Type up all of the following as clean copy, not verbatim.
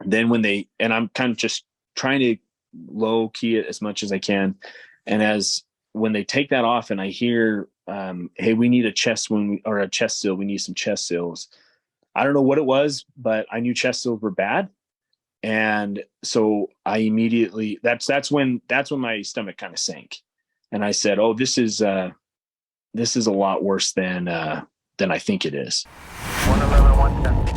Then and I'm kind of just trying to low key it as much as I can. And when they take that off and I hear, hey, we need a chest or a chest seal, we need some chest seals. I don't know what it was, but I knew chest seals were bad. And so I immediately, that's when my stomach kind of sank. And I said, oh, this is a lot worse than I think it is. 111, 110.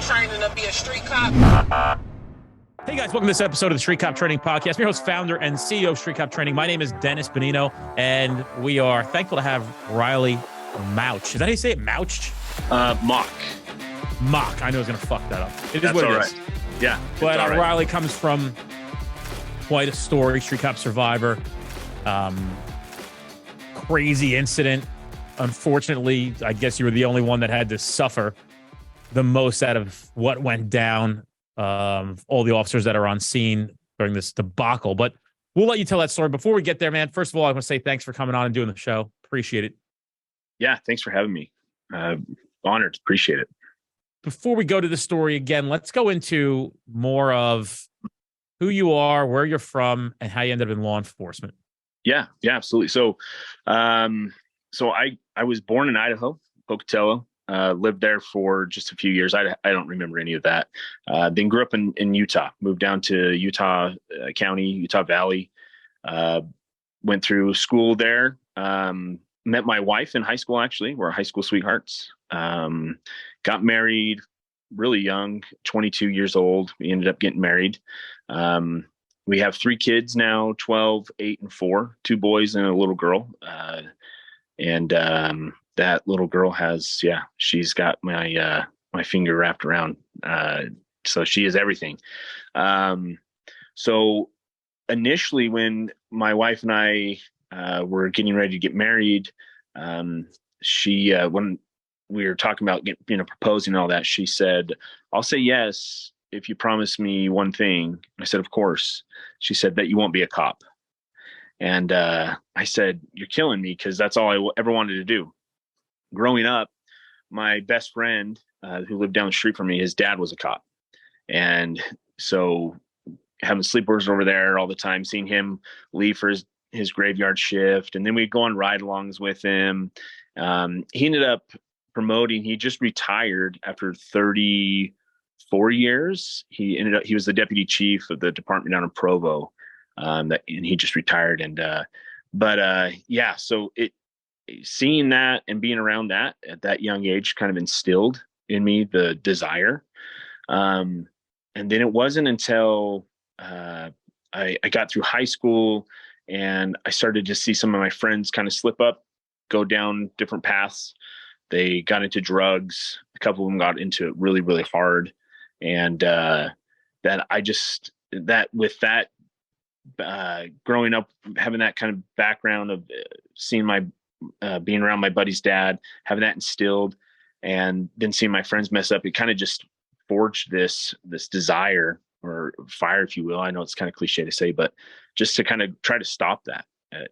Training to be a street cop. Hey guys, welcome to this episode of the Street Cop Training Podcast. I'm your host, founder, and CEO of Street Cop Training. My name is Dennis Benino, and we are thankful to have Riley Mauch. Is that how you say it? Mauch? Mauch. Mauch. I know I was going to fuck that up. That's what it right. is. Yeah. But Riley comes from quite a story, Street Cop survivor. Crazy incident. Unfortunately, I guess you were the only one that had to suffer the most out of what went down. All the officers that are on scene during this debacle, but we'll let you tell that story. Before we get there, man, first of all, I want to say thanks for coming on and doing the show. Appreciate it. Yeah, thanks for having me. Honored. Appreciate it. Before we go to the story again, let's go into more of who you are, where you're from, and how you ended up in law enforcement. Yeah, absolutely. So, I was born in Idaho, Pocatello. Lived there for just a few years. I don't remember any of that. Then grew up in Utah, moved down to Utah County, Utah Valley, went through school there, met my wife in high school. Actually, we're high school sweethearts. Got married really young, 22 years old. We ended up getting married. We have 3 kids now, 12, 8, and 4, 2 boys and a little girl. That little girl she's got my finger wrapped around. So she is everything. So initially when my wife and I were getting ready to get married, when we were talking about proposing and all that, she said, "I'll say yes if you promise me one thing." I said, "Of course." She said, "That you won't be a cop." And I said, "You're killing me," because that's all I ever wanted to do. Growing up, my best friend who lived down the street from me, his dad was a cop. And so having sleepovers over there all the time, seeing him leave for his graveyard shift. And then we'd go on ride-alongs with him. He ended up promoting. He just retired after 34 years. He was the deputy chief of the department down in Provo. And he just retired. So seeing that and being around that at that young age kind of instilled in me the desire. And then it wasn't until I got through high school and I started to see some of my friends kind of slip up, go down different paths. They got into drugs. A couple of them got into it really, really hard. And growing up, having that kind of background of seeing being around my buddy's dad, having that instilled, and then seeing my friends mess up, it kind of just forged this desire or fire, if you will. I know it's kind of cliche to say, but just to kind of try to stop that at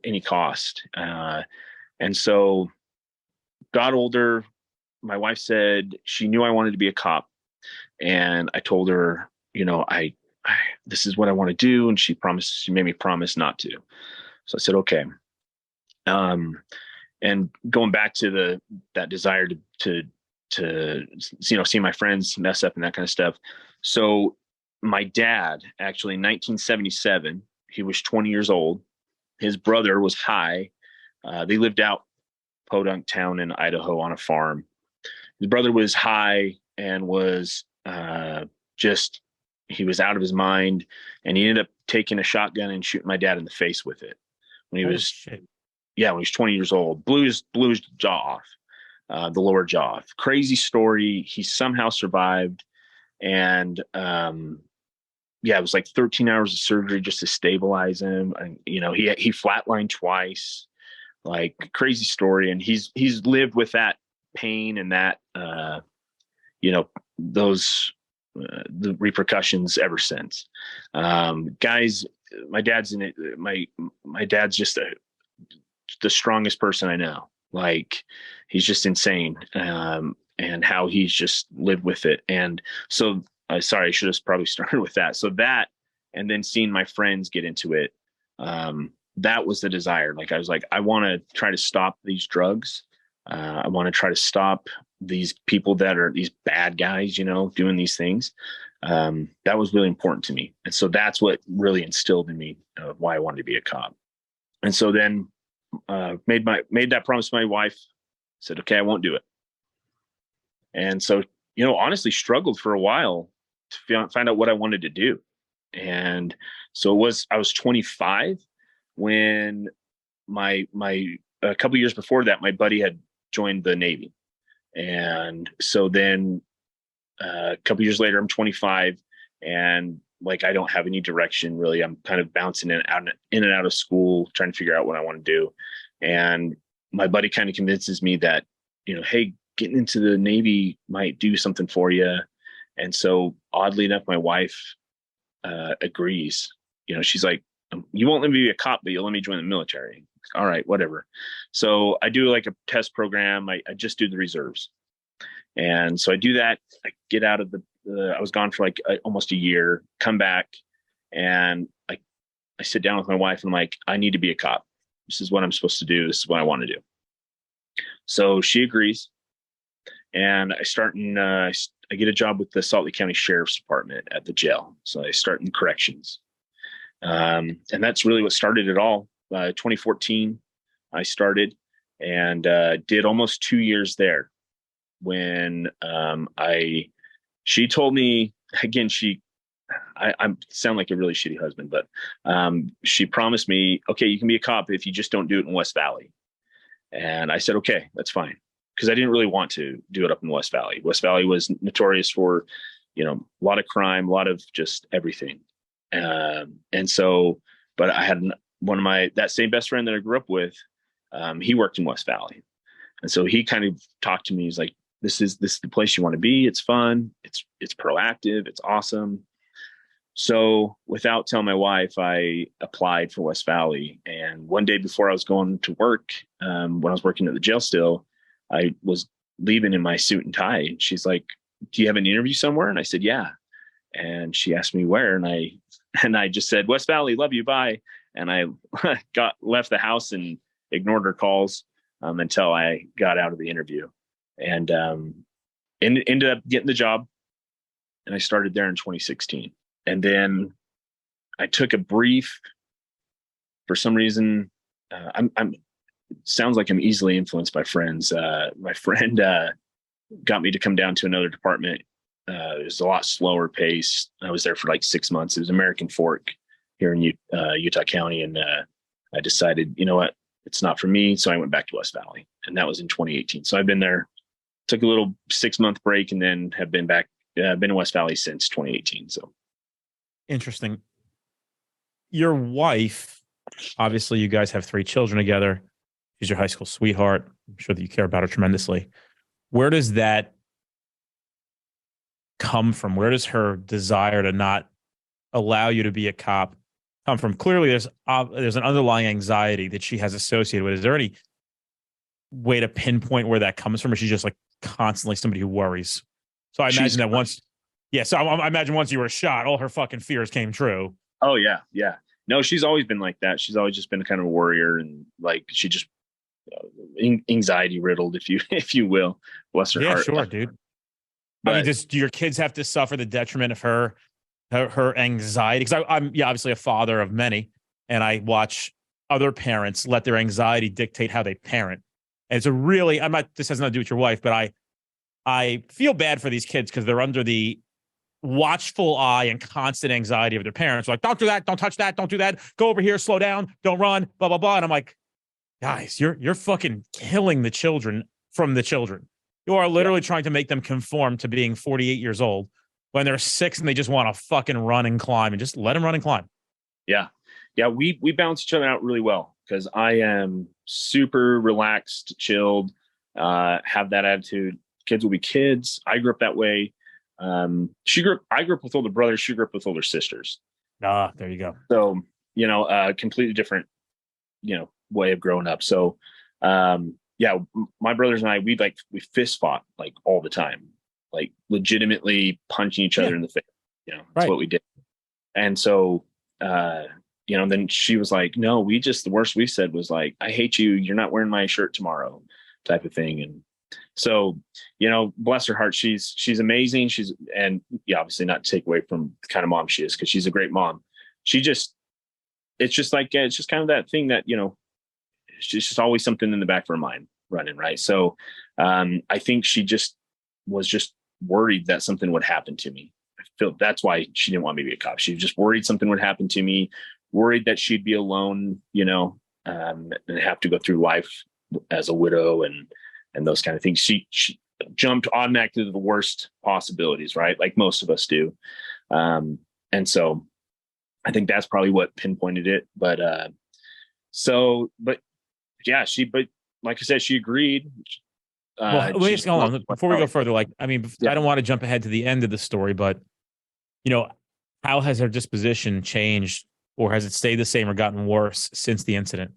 any cost. And so got older. My wife said she knew I wanted to be a cop. And I told her, this is what I want to do. And she made me promise not to. So I said, okay. And going back to that desire to see my friends mess up and that kind of stuff. So my dad, actually in 1977, he was 20 years old. His brother was high. They lived out Podunk town in Idaho on a farm. His brother was high and was he was out of his mind, and he ended up taking a shotgun and shooting my dad in the face with it when he was 20 years old. Blew his jaw off, the lower jaw off. Crazy story. He somehow survived. And it was like 13 hours of surgery just to stabilize him. And, he flatlined twice, like crazy story. And he's lived with that pain and that, the repercussions ever since. Guys, my dad's just the strongest person I know. Like, he's just insane. And how he's just lived with it. And so, sorry, I should have probably started with that. So that, and then seeing my friends get into it, that was the desire. Like, I was like, I want to try to stop these drugs. I want to try to stop these people that are these bad guys, doing these things. That was really important to me. And so that's what really instilled in me why I wanted to be a cop. And so then made that promise to my wife, said, okay, I won't do it. And so, honestly struggled for a while to find out what I wanted to do. And so I was 25 when a couple years before that, my buddy had joined the Navy. And so then a couple years later, I'm 25 and like, I don't have any direction really. I'm kind of bouncing in and out of school, trying to figure out what I want to do. And my buddy kind of convinces me that, hey, getting into the Navy might do something for you. And so oddly enough, my wife agrees. She's like, you won't let me be a cop, but you'll let me join the military. All right, whatever. So I do like a test program. I just do the reserves. And so I do that. I get out of I was gone for like almost a year, come back, and I sit down with my wife and I'm like, I need to be a cop. This is what I'm supposed to do. This is what I want to do. So she agrees. And I get a job with the Salt Lake County Sheriff's Department at the jail. So I start in corrections. And that's really what started it all. 2014, I started and did almost 2 years there when she told me, again, I sound like a really shitty husband, but she promised me, okay, you can be a cop if you just don't do it in West Valley. And I said, okay, that's fine. Because I didn't really want to do it up in West Valley. West Valley was notorious for, a lot of crime, a lot of just everything. And so, but I had that same best friend that I grew up with, he worked in West Valley. And so he kind of talked to me. He's like, this is the place you want to be. It's fun. It's proactive. It's awesome. So without telling my wife, I applied for West Valley. And one day before I was going to work, when I was working at the jail still, I was leaving in my suit and tie. And she's like, do you have an interview somewhere? And I said, yeah. And she asked me where. And I just said, West Valley, love you, bye. And I left the house and ignored her calls until I got out of the interview and ended up getting the job. And I started there in 2016. And then I took a brief, for some reason, sounds like I'm easily influenced by friends. My friend got me to come down to another department. It was a lot slower pace. I was there for like 6 months. It was American Fork here in Utah County. And I decided, you know what, it's not for me. So I went back to West Valley, and that was in 2018. So I've been there, took a little 6-month break, and then have been back, been in West Valley since 2018. So interesting. Your wife, obviously you guys have 3 children together. She's your high school sweetheart. I'm sure that you care about her tremendously. Where does that come from? Where does her desire to not allow you to be a cop come from? Clearly, there's an underlying anxiety that she has associated with it. Is there any way to pinpoint where that comes from, or she's just like constantly somebody who worries? So I imagine that once, so I imagine once you were shot, all her fucking fears came true. Oh yeah, yeah. No, she's always been like that. She's always just been kind of a warrior, and like she just anxiety riddled, if you will. Bless her heart. Yeah, sure, dude. But, I mean, do your kids have to suffer the detriment of her anxiety? Because I'm obviously a father of many, and I watch other parents let their anxiety dictate how they parent. And it's a really, this has nothing to do with your wife, but I feel bad for these kids because they're under the watchful eye and constant anxiety of their parents. Like, don't do that, don't touch that, don't do that, go over here, slow down, don't run, blah, blah, blah. And I'm like, guys, you're fucking killing the children from the children. You are literally trying to make them conform to being 48 years old when they're 6 and they just want to fucking run and climb, and just let them run and climb. Yeah. Yeah. We balance each other out really well because I am super relaxed, chilled, have that attitude. Kids will be kids. I grew up that way. I grew up with older brothers. She grew up with older sisters. There you go. So, completely different, way of growing up. So, yeah, my brothers and I, we fist fought like all the time, like legitimately punching each other in the face. That's what we did. And so, then she was like, no, the worst we said was like, I hate you. You're not wearing my shirt tomorrow type of thing. And so, bless her heart. She's amazing. Obviously not to take away from the kind of mom she is, because she's a great mom. It's just kind of that thing that, it's just always something in the back of her mind running. Right. So, I think she was just worried that something would happen to me. I feel that's why she didn't want me to be a cop. She was just worried something would happen to me, worried that she'd be alone, and have to go through life as a widow and those kind of things. She jumped automatically to the worst possibilities, right? Like most of us do. And so I think that's probably what pinpointed it. But like I said, she agreed. Well, wait, hold on. Before we go further, I don't want to jump ahead to the end of the story, but how has her disposition changed, or has it stayed the same or gotten worse since the incident?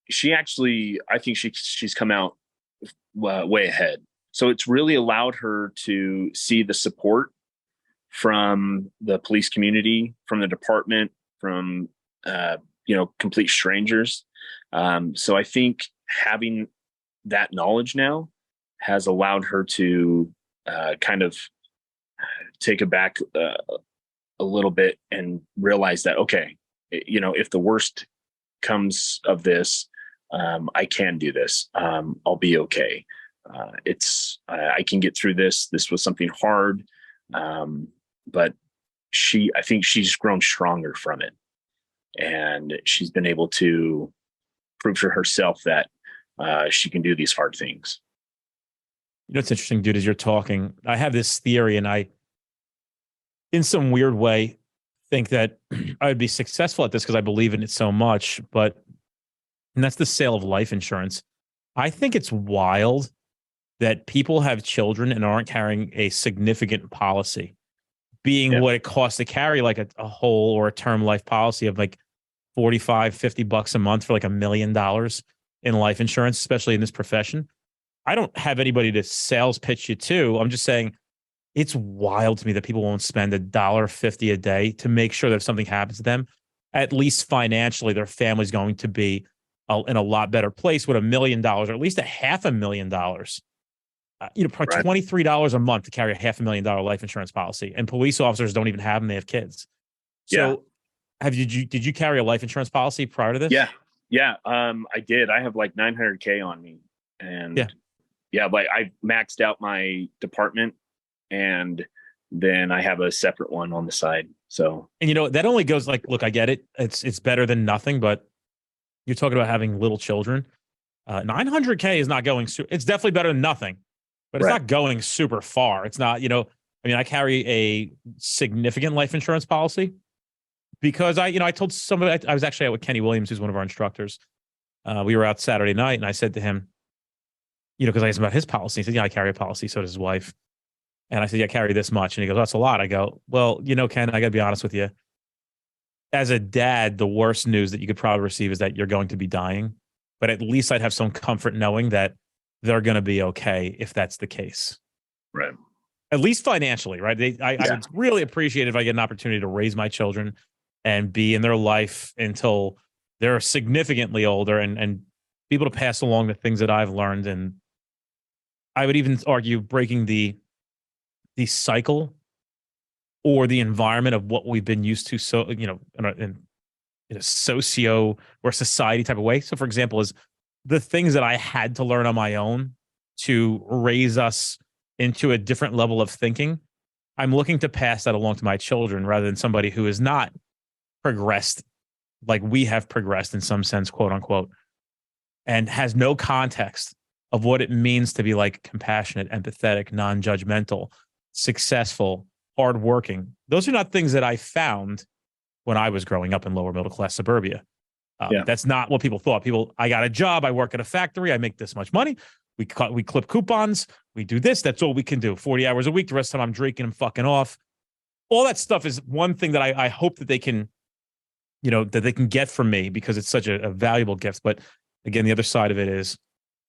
I think she's come out way ahead. So it's really allowed her to see the support from the police community, from the department, from, complete strangers. So I think having that knowledge now has allowed her to kind of take it back a little bit and realize that, okay, if the worst comes of this, I can do this. I'll be okay. I can get through this. This was something hard. But I think she's grown stronger from it, and she's been able to prove to herself that she can do these hard things. It's interesting, dude, as you're talking, I have this theory, and I, in some weird way, think that I would be successful at this because I believe in it so much, and that's the sale of life insurance. I think it's wild that people have children and aren't carrying a significant policy, being what it costs to carry like a whole or a term life policy of like $45-50 a month for like $1 million in life insurance, especially in this profession. I don't have anybody to sales pitch you to. I'm just saying it's wild to me that people won't spend $1.50 a day to make sure that if something happens to them, at least financially, their family's going to be in a lot better place with $1 million, or at least $500,000. $23 a month to carry a $500,000 life insurance policy, and police officers don't even have them; they have kids. So, did you carry a life insurance policy prior to this? Yeah. I did. I have like $900K on me, and like I maxed out my department, and then I have a separate one on the side. So, and that only goes like, look, I get it. It's better than nothing, but you're talking about having little children. $900K is not going. It's definitely better than nothing. But it's not going super far. It's not, I carry a significant life insurance policy because I told somebody, I was actually out with Kenny Williams, who's one of our instructors. We were out Saturday night, and I said to him, because I asked him about his policy. He said, I carry a policy. So does his wife. And I said, I carry this much. And he goes, that's a lot. I go, well, Ken, I got to be honest with you. As a dad, the worst news that you could probably receive is that you're going to be dying. But at least I'd have some comfort knowing that they're going to be okay if that's the case. Right. At least financially, right? I would really appreciate if I get an opportunity to raise my children and be in their life until they're significantly older and be able to pass along the things that I've learned. And I would even argue breaking the cycle or the environment of what we've been used to. So, in a socio or society type of way. So for example, is the things that I had to learn on my own to raise us into a different level of thinking, I'm looking to pass that along to my children rather than somebody who is not progressed like we have progressed in some sense, quote unquote, and has no context of what it means to be like compassionate, empathetic, non-judgmental, successful, hardworking. Those are not things that I found when I was growing up in lower middle class suburbia. That's not what people thought. I got a job. I work at a factory. I make this much money. We clip coupons. We do this. That's all we can do. 40 hours a week. The rest of the time I'm drinking and fucking off. All that stuff is one thing that I hope that they can that they can get from me because it's such a valuable gift. But again, the other side of it is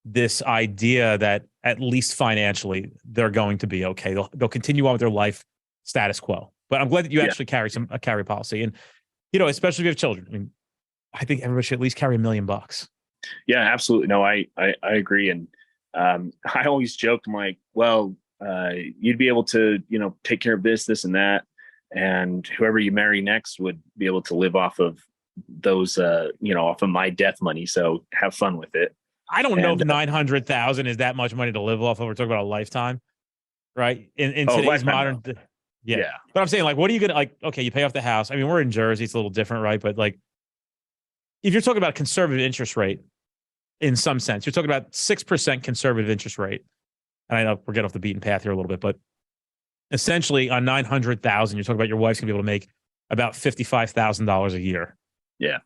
this idea that at least financially they're going to be okay. They'll continue on with their life status quo. But I'm glad that you actually carry a carry policy, and especially if you have children. I mean, I think everybody should at least carry $1 million. Yeah, absolutely. No, I agree. And I always joke, I'm like, well, you'd be able to, take care of this, and that. And whoever you marry next would be able to live off of those, off of my death money. So have fun with it. I don't know if 900,000 is that much money to live off of. We're talking about a lifetime, right? In today's modern, yeah. But I'm saying, like, what are you gonna like? Okay, you pay off the house. I mean, we're in Jersey; it's a little different, right? But like, if you're talking about a conservative interest rate, in some sense, you're talking about 6% conservative interest rate. And I know we're getting off the beaten path here a little bit, but essentially on 900,000, you're talking about your wife's gonna be able to make about $55,000 a year. Yeah.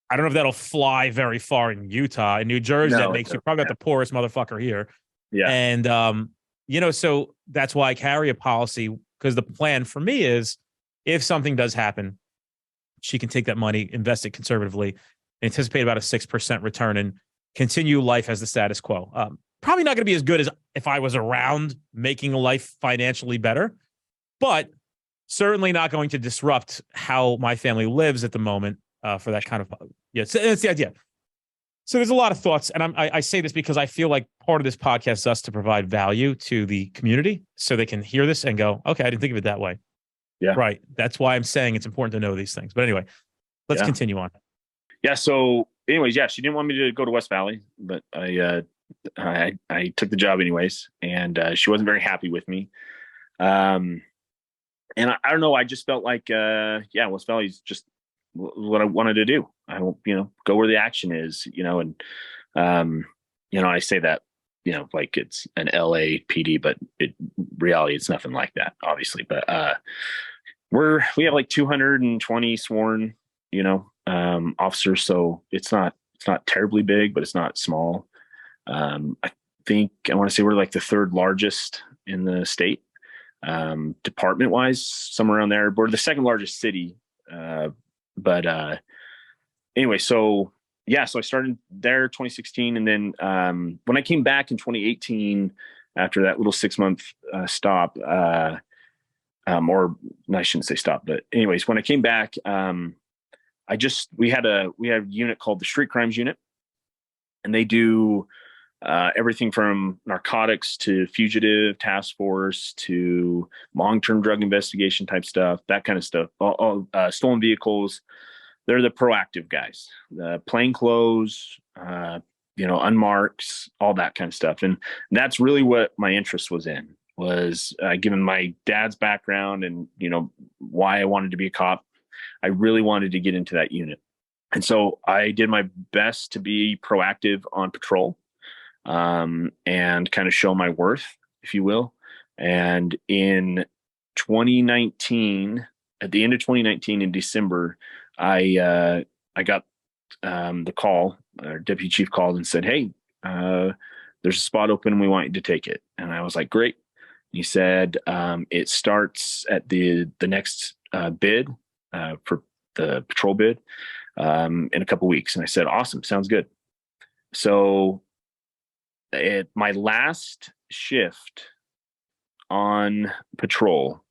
I don't know if that'll fly very far in Utah. In New Jersey, No, that makes you probably about the poorest motherfucker here. Yeah. And, so that's why I carry a policy, because the plan for me is if something does happen, she can take that money, invest it conservatively, anticipate about a 6% return, and continue life as the status quo. Probably not going to be as good as if I was around making life financially better, but certainly not going to disrupt how my family lives at the moment. For that kind of, so that's the idea. So there's a lot of thoughts, and I say this because I feel like part of this podcast is us to provide value to the community, so they can hear this and go, okay, I didn't think of it that way. Yeah, right. That's why I'm saying it's important to know these things. But anyway, let's continue on. Yeah. So, anyways, she didn't want me to go to West Valley, but I took the job anyways, and she wasn't very happy with me. And I don't know. I just felt like, West Valley's just what I wanted to do. I go where the action is, and I say that, like it's an LAPD, but reality, it's nothing like that, obviously. But we have like 220 sworn, officers. So it's not terribly big, but it's not small. I think I want to say we're like the third largest in the state, department wise, somewhere around there. We're the second largest city. But anyway, so I started there 2016. And then when I came back in 2018, after that little 6-month stop, or I shouldn't say stop, but anyways, when I came back, we had a unit called the Street Crimes Unit, and they do everything from narcotics to fugitive task force to long-term drug investigation type stuff, that kind of stuff. All stolen vehicles. They're the proactive guys, the plain clothes, unmarked, all that kind of stuff. And that's really what my interest was in, was given my dad's background and, why I wanted to be a cop. I really wanted to get into that unit. And so I did my best to be proactive on patrol. And kind of show my worth, if you will. And in 2019, at the end of 2019 in December, I got the call. Our deputy chief called and said, "Hey, there's a spot open and we want you to take it." And I was like, "Great." He said, "It starts at the next bid for the patrol bid in a couple weeks." And I said, "Awesome, sounds good." So at my last shift on patrol,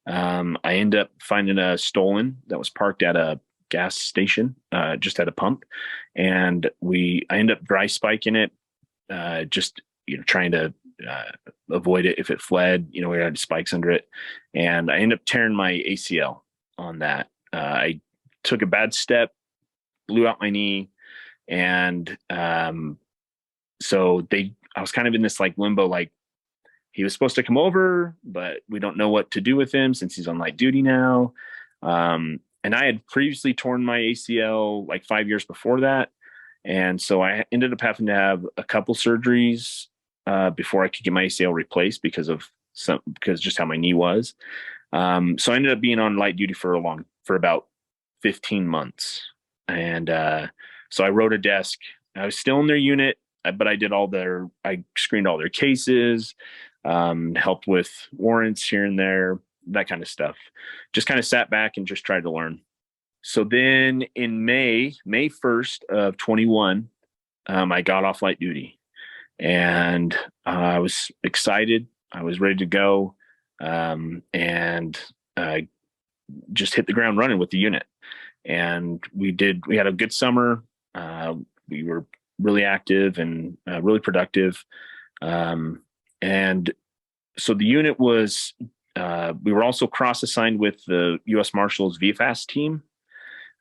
I ended up finding a stolen that was parked at a gas station, just at a pump. And I ended up dry spiking it, just, trying to avoid it if it fled. We had spikes under it. And I ended up tearing my ACL on that. I took a bad step, blew out my knee. And so I was kind of in this like limbo, like he was supposed to come over, but we don't know what to do with him since he's on light duty now. And I had previously torn my ACL like 5 years before that. And so I ended up having to have a couple surgeries before I could get my ACL replaced because just how my knee was. So I ended up being on light duty for about 15 months. And so I wrote a desk. I was still in their unit, but I screened all their cases, helped with warrants here and there, that kind of stuff. Just kind of sat back and just tried to learn. So then in May 1st of 21, I got off light duty, and I was excited. I was ready to go, and just hit the ground running with the unit. And we had a good summer. We were really active and really productive. And so the unit was, we were also cross assigned with the U.S. Marshals VFAS team.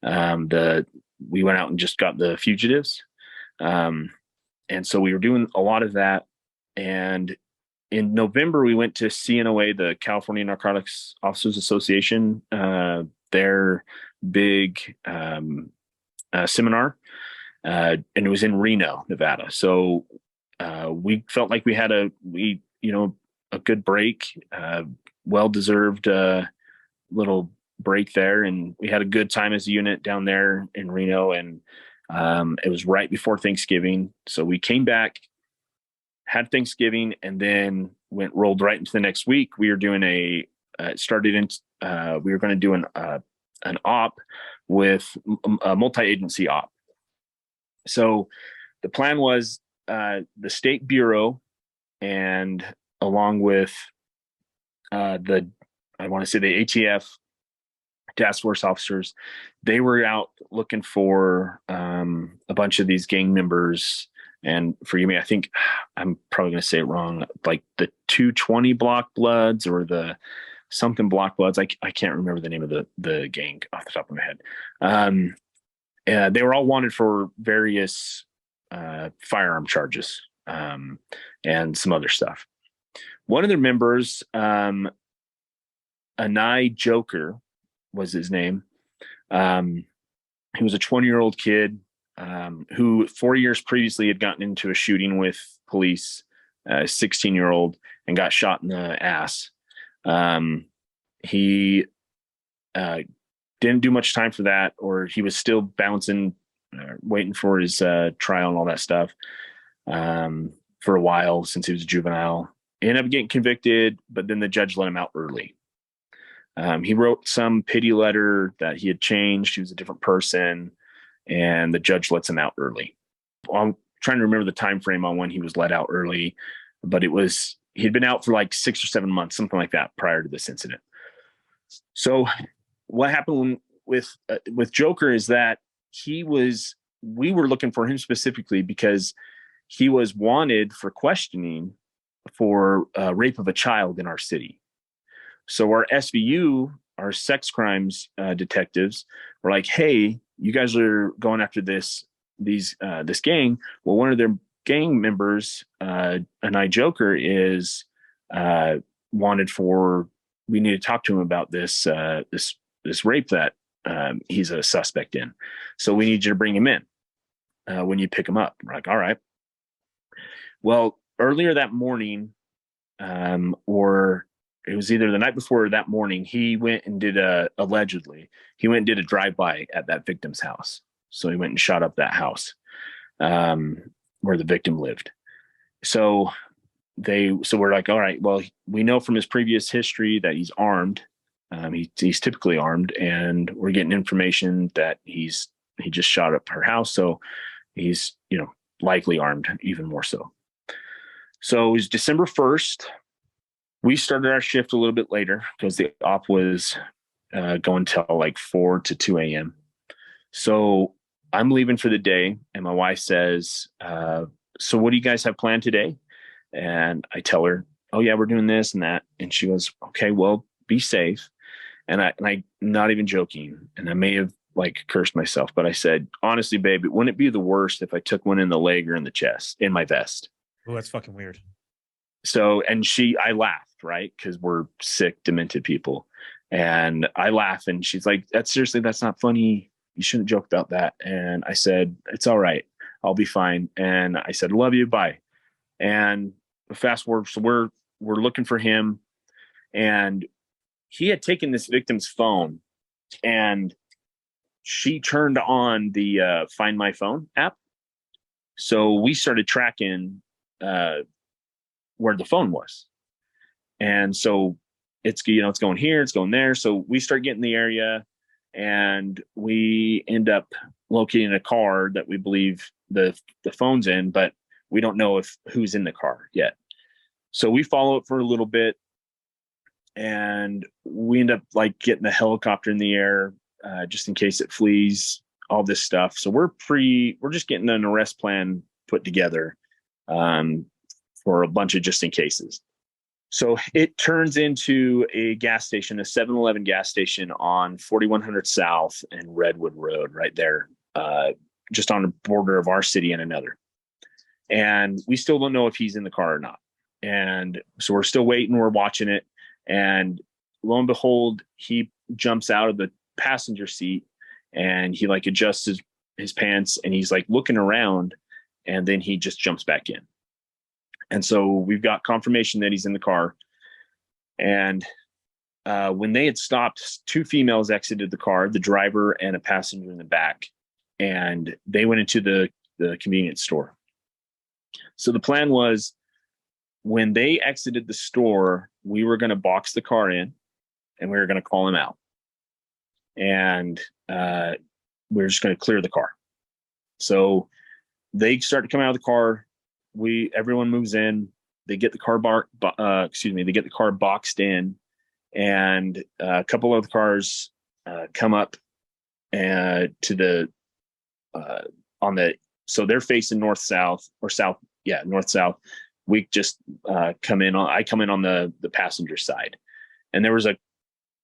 We went out and just got the fugitives. And so we were doing a lot of that. And in November, we went to CNOA, the California Narcotics Officers Association, their big seminar, and it was in Reno, Nevada. So we felt like we had a good break, well-deserved little break there, and we had a good time as a unit down there in Reno. And it was right before Thanksgiving, so we came back, had Thanksgiving, and then rolled right into the next week. We were doing we were going to do an op with a multi-agency op. So the plan was the State Bureau, and along with I want to say the ATF task force officers, they were out looking for a bunch of these gang members. And forgive me, I think I'm probably going to say it wrong, like the 220 Block Bloods or the something Block Bloods. I can't remember the name of the gang off the top of my head. They were all wanted for various firearm charges and some other stuff. One of their members, Anei Joker was his name. He was a 20-year-old kid who 4 years previously had gotten into a shooting with police, a 16-year-old, and got shot in the ass. He didn't do much time for that, or he was still bouncing, waiting for his trial and all that stuff for a while since he was a juvenile. He ended up getting convicted, but then the judge let him out early. He wrote some pity letter that he had changed. He was a different person, and the judge lets him out early. I'm trying to remember the time frame on when he was let out early, but he'd been out for like 6 or 7 months, something like that, prior to this incident. So what happened with Joker is that we were looking for him specifically because he was wanted for questioning for rape of a child in our city. So our SVU, our sex crimes detectives, were like, "Hey, you guys are going after this gang. Well, one of their gang members, Anei Joker, is wanted for. We need to talk to him about this rape that he's a suspect in. So we need you to bring him in when you pick him up." We're like, "All right." Well, earlier that morning, or it was either the night before or that morning, he went and did allegedly a drive-by at that victim's house. So he went and shot up that house where the victim lived. So we're like, all right, well, we know from his previous history that he's armed. He's typically armed, and we're getting information that he just shot up her house. So he's, likely armed even more so. So it was December 1st. We started our shift a little bit later because the op was going till like 4 to 2 a.m. So I'm leaving for the day, and my wife says, "So what do you guys have planned today?" And I tell her, "Oh yeah, we're doing this and that." And she goes, "Okay, well, be safe." And I not even joking, and I may have like cursed myself, but I said, "Honestly, babe, wouldn't it be the worst if I took one in the leg or in the chest, in my vest?" Oh, that's fucking weird. So, and I laughed, right? Because we're sick, demented people. And I laugh, and she's like, that's not funny. You shouldn't joke about that. And I said, "It's all right. I'll be fine." And I said, "Love you. Bye." And fast forward, so we're looking for him, and he had taken this victim's phone, and she turned on the Find My Phone app. So we started tracking where the phone was. And so it's going here, it's going there. So we start getting the area, and we end up locating a car that we believe the phone's in, but we don't know who's in the car yet. So we follow it for a little bit, and we end up like getting the helicopter in the air just in case it flees, all this stuff. So we're just getting an arrest plan put together for a bunch of just in cases. So it turns into a gas station, a 7-Eleven gas station on 4100 South and Redwood Road, right there, just on the border of our city and another. And we still don't know if he's in the car or not. And so we're still waiting. We're watching it. And lo and behold, he jumps out of the passenger seat and he like adjusts his pants and he's like looking around, and then he just jumps back in. And so we've got confirmation that he's in the car. And when they had stopped, 2 females exited the car, the driver and a passenger in the back, and they went into the convenience store. So the plan was, when they exited the store, we were going to box the car in and we were going to call him out. And we were just going to clear the car. So they start to come out of the car. Everyone moves in. They get the car they get the car boxed in, and a couple of the cars come up to the so they're facing north-south or south. Yeah, north-south. We just I come in on the passenger side, and there was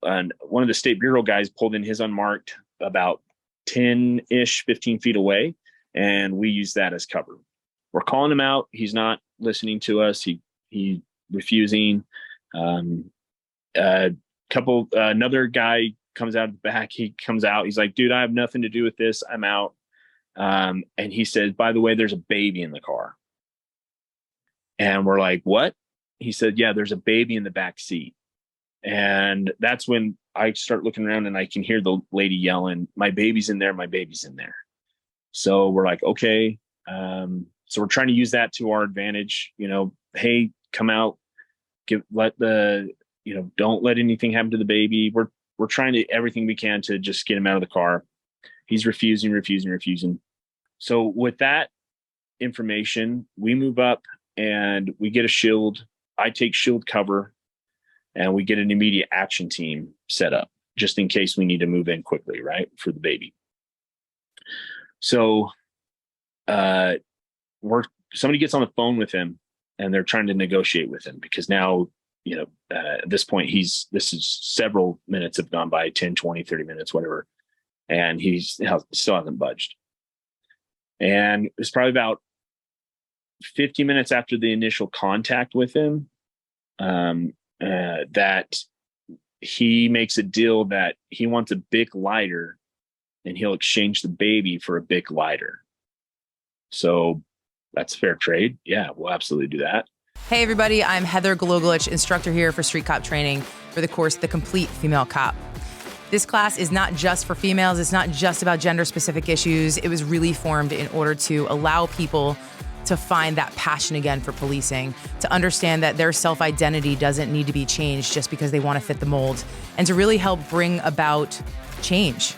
one of the state bureau guys pulled in his unmarked about 10-ish, 15 feet away, and we use that as cover. We're calling him out. He's not listening to us. He refusing. Another guy comes out of the back. He comes out. He's like, dude, I have nothing to do with this. I'm out. And he says, by the way, there's a baby in the car. And we're like, what? He said, yeah, there's a baby in the back seat. And that's when I start looking around and I can hear the lady yelling, my baby's in there. My baby's in there. So we're like, okay. So we're trying to use that to our advantage, hey, come out, don't let anything happen to the baby. We're trying to everything we can to just get him out of the car. He's refusing. So with that information, we move up and we get a shield. I take shield cover, and we get an immediate action team set up just in case we need to move in quickly, right, for the baby. So somebody gets on the phone with him, and they're trying to negotiate with him because now, at this point, this is several minutes have gone by, 10, 20, 30 minutes, whatever. And he still hasn't budged. And it's probably about 50 minutes after the initial contact with him, that he makes a deal that he wants a Bic lighter and he'll exchange the baby for a Bic lighter. So that's fair trade. Yeah, we'll absolutely do that. Hey everybody, I'm Heather Gologolich, instructor here for Street Cop Training for the course, The Complete Female Cop. This class is not just for females. It's not just about gender-specific issues. It was really formed in order to allow people to find that passion again for policing, to understand that their self-identity doesn't need to be changed just because they want to fit the mold, and to really help bring about change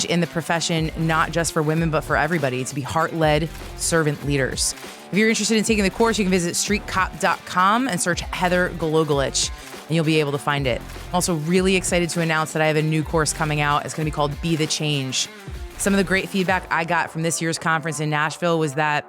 in the profession, not just for women, but for everybody, to be heart-led servant leaders. If you're interested in taking the course, you can visit streetcop.com and search Heather Gologolich, and you'll be able to find it. I'm also really excited to announce that I have a new course coming out. It's going to be called Be the Change. Some of the great feedback I got from this year's conference in Nashville was that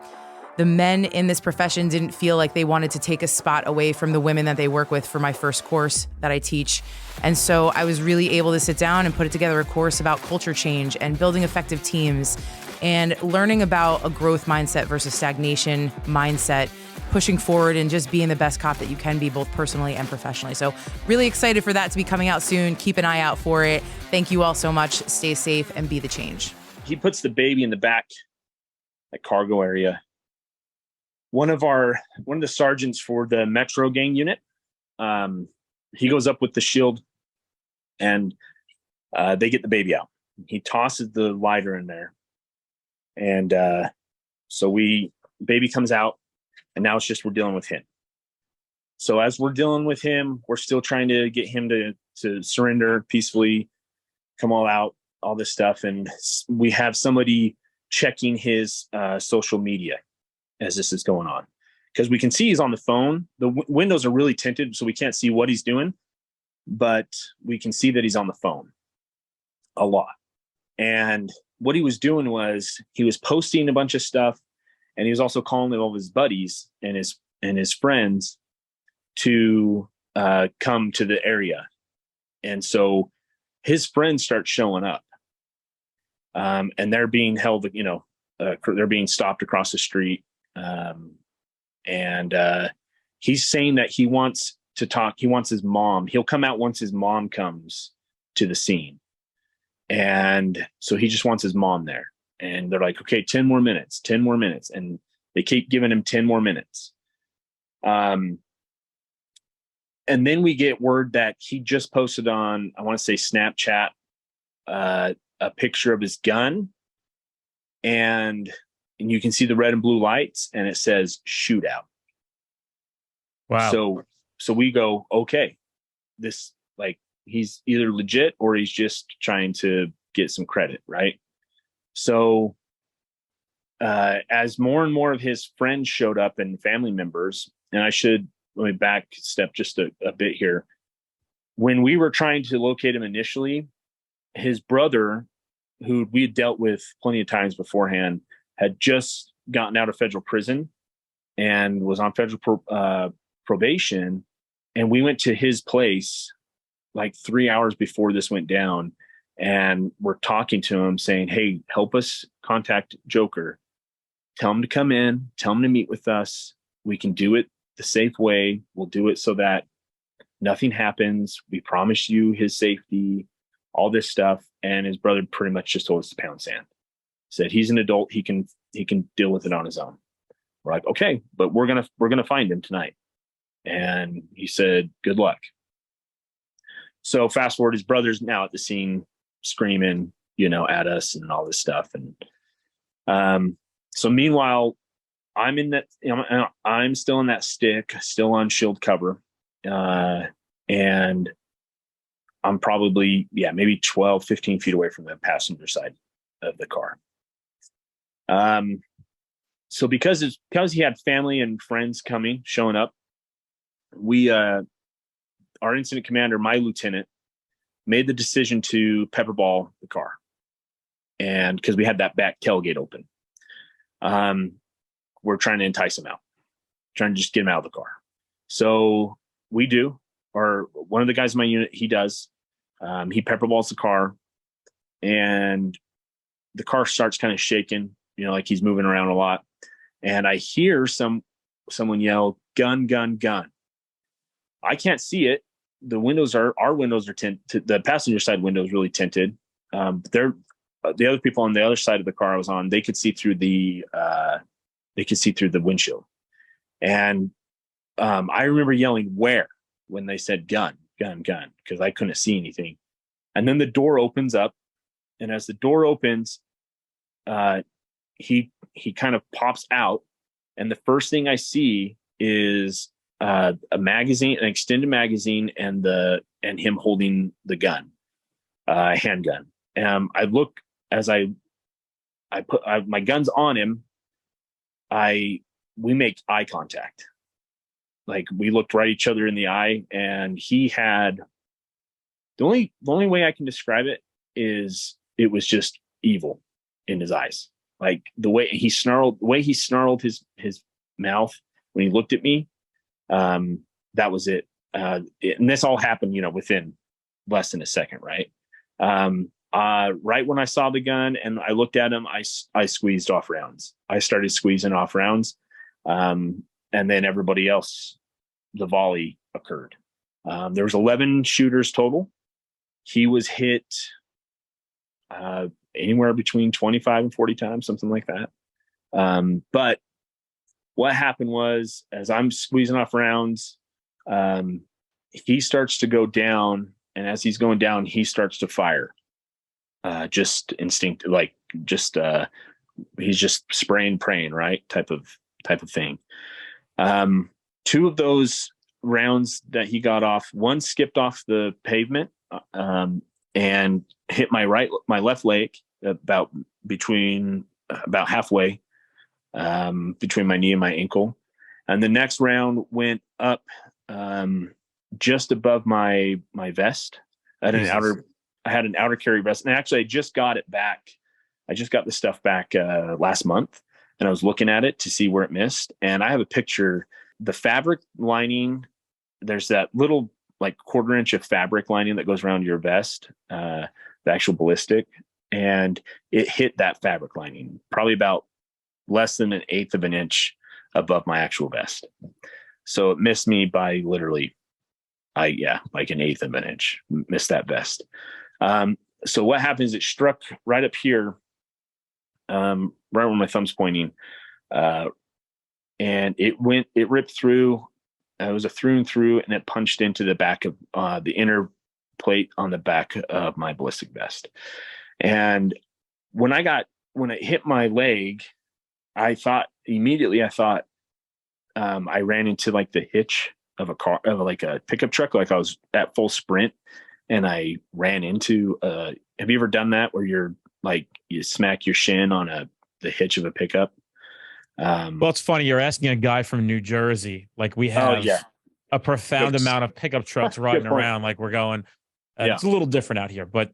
the men in this profession didn't feel like they wanted to take a spot away from the women that they work with for my first course that I teach. And so I was really able to sit down and put together a course about culture change and building effective teams and learning about a growth mindset versus stagnation mindset, pushing forward and just being the best cop that you can be, both personally and professionally. So really excited for that to be coming out soon. Keep an eye out for it. Thank you all so much. Stay safe and be the change. He puts the baby in the back, that cargo area. One of the sergeants for the Metro gang unit, he goes up with the shield, and they get the baby out. He tosses the lighter in there, and so baby comes out, and now it's just we're dealing with him. So as we're dealing with him, we're still trying to get him to surrender peacefully, come all out. all this stuff, and we have somebody checking his social media as this is going on, because we can see he's on the phone. The windows are really tinted, so we can't see what he's doing, but we can see that he's on the phone a lot. And what he was doing was he was posting a bunch of stuff, and he was also calling all of his buddies and his friends to come to the area. And so his friends start showing up, and they're being held, they're being stopped across the street. And he's saying that he wants to talk. He wants his mom. He'll come out once his mom comes to the scene. And so he just wants his mom there. And they're like, okay, 10 more minutes. And they keep giving him 10 more minutes. And then we get word that he just posted on, I want to say Snapchat, a picture of his gun. And you can see the red and blue lights, and it says shootout. Wow. So we go, okay, this, like, he's either legit or he's just trying to get some credit, right? So as more and more of his friends showed up and family members, and let me back step just a bit here. When we were trying to locate him initially, his brother, who we had dealt with plenty of times beforehand, had just gotten out of federal prison and was on federal probation. And we went to his place like 3 hours before this went down, and we're talking to him saying, hey, help us contact Joker. Tell him to come in, tell him to meet with us. We can do it the safe way. We'll do it so that nothing happens. We promise you his safety, all this stuff. And his brother pretty much just told us to pound sand. Said he's an adult, he can deal with it on his own. We're like, okay, but we're gonna find him tonight. And he said, good luck. So fast forward, his brother's now at the scene screaming, at us and all this stuff. And so meanwhile, I'm still in that stick, still on shield cover. And I'm probably, maybe 12, 15 feet away from the passenger side of the car. So because he had family and friends showing up, our incident commander, my lieutenant, made the decision to pepperball the car. And because we had that back tailgate open, we're trying to entice him out, trying to just get him out of the car. So we do, or one of the guys in my unit, he does. He pepperballs the car, and the car starts kind of shaking, like he's moving around a lot. And I hear someone yell, gun, gun, gun. I can't see it. Our windows are tinted. The passenger side window is really tinted. The other people on the other side of the car I was on, they could see through the windshield. And I remember yelling, where, when they said gun, gun, gun, because I couldn't see anything. And then the door opens up, and as the door opens, he kind of pops out, and the first thing I see is a magazine, an extended magazine, and him holding the gun, handgun. I look as I put my guns on him. We make eye contact. Like, we looked right each other in the eye, and he had the only way I can describe it is it was just evil in his eyes. Like the way he snarled his mouth when he looked at me. That was it. And this all happened, within less than a second, right? Right when I saw the gun and I looked at him, I squeezed off rounds. I started squeezing off rounds. And then everybody else, the volley occurred. There was 11 shooters total. He was hit anywhere between 25 and 40 times, something like that. But what happened was, as I'm squeezing off rounds, he starts to go down, and as he's going down, he starts to fire. Just instinct, like he's just spraying, praying, right? Type of thing. Two of those rounds that he got off, one skipped off the pavement, and hit my left leg about halfway between my knee and my ankle. And the next round went up just above my vest. I had an outer carry vest, and actually I just got it back. I just got the stuff back last month, and I was looking at it to see where it missed. And I have a picture. The fabric lining, there's that little like 1/4 inch of fabric lining that goes around your vest, the actual ballistic, and it hit that fabric lining probably about less than 1/8 of an inch above my actual vest. So it missed me by literally, like 1/8 of an inch, missed that vest. So what happens, it struck right up here, right where my thumb's pointing, and it ripped through. It was a through and through, and it punched into the back of the inner plate on the back of my ballistic vest. And when it hit my leg, I thought I ran into like the hitch of a car, of like a pickup truck, like I was at full sprint, and I ran into. Have you ever done that where you're like you smack your shin on the hitch of a pickup? Well, it's funny. You're asking a guy from New Jersey. Like we have a profound amount of pickup trucks riding around. Like we're going, it's a little different out here. But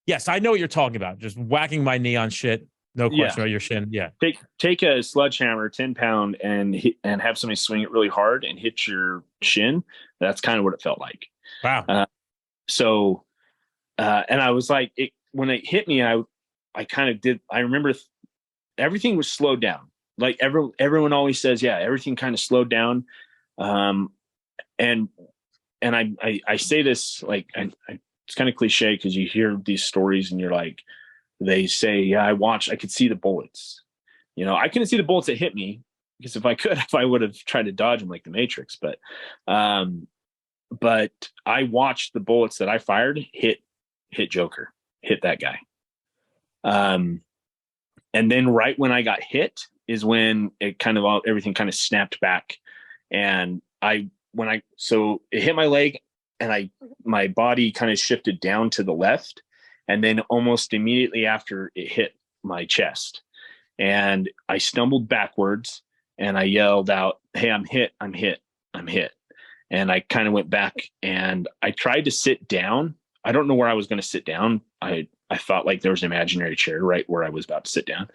yes, I know what you're talking about. Just whacking my knee on shit. No question about your shin. Yeah. Take a sledgehammer, 10-pound, and have somebody swing it really hard and hit your shin. That's kind of what it felt like. Wow. And I was like, when it hit me, I kind of did. I remember everything was slowed down. Like everyone always says, everything kind of slowed down. And I say this like, it's kind of cliche because you hear these stories and you're like, they say, I could see the bullets. I couldn't see the bullets that hit me, because if I would have tried to dodge them like the Matrix, but I watched the bullets that I fired hit Joker, hit that guy. And then right when I got hit is when everything kind of snapped back. And so it hit my leg, and my body kind of shifted down to the left. And then almost immediately after, it hit my chest, and I stumbled backwards, and I yelled out, "Hey, I'm hit, I'm hit, I'm hit." And I kind of went back, and I tried to sit down. I don't know where I was going to sit down. I thought like there was an imaginary chair right where I was about to sit down.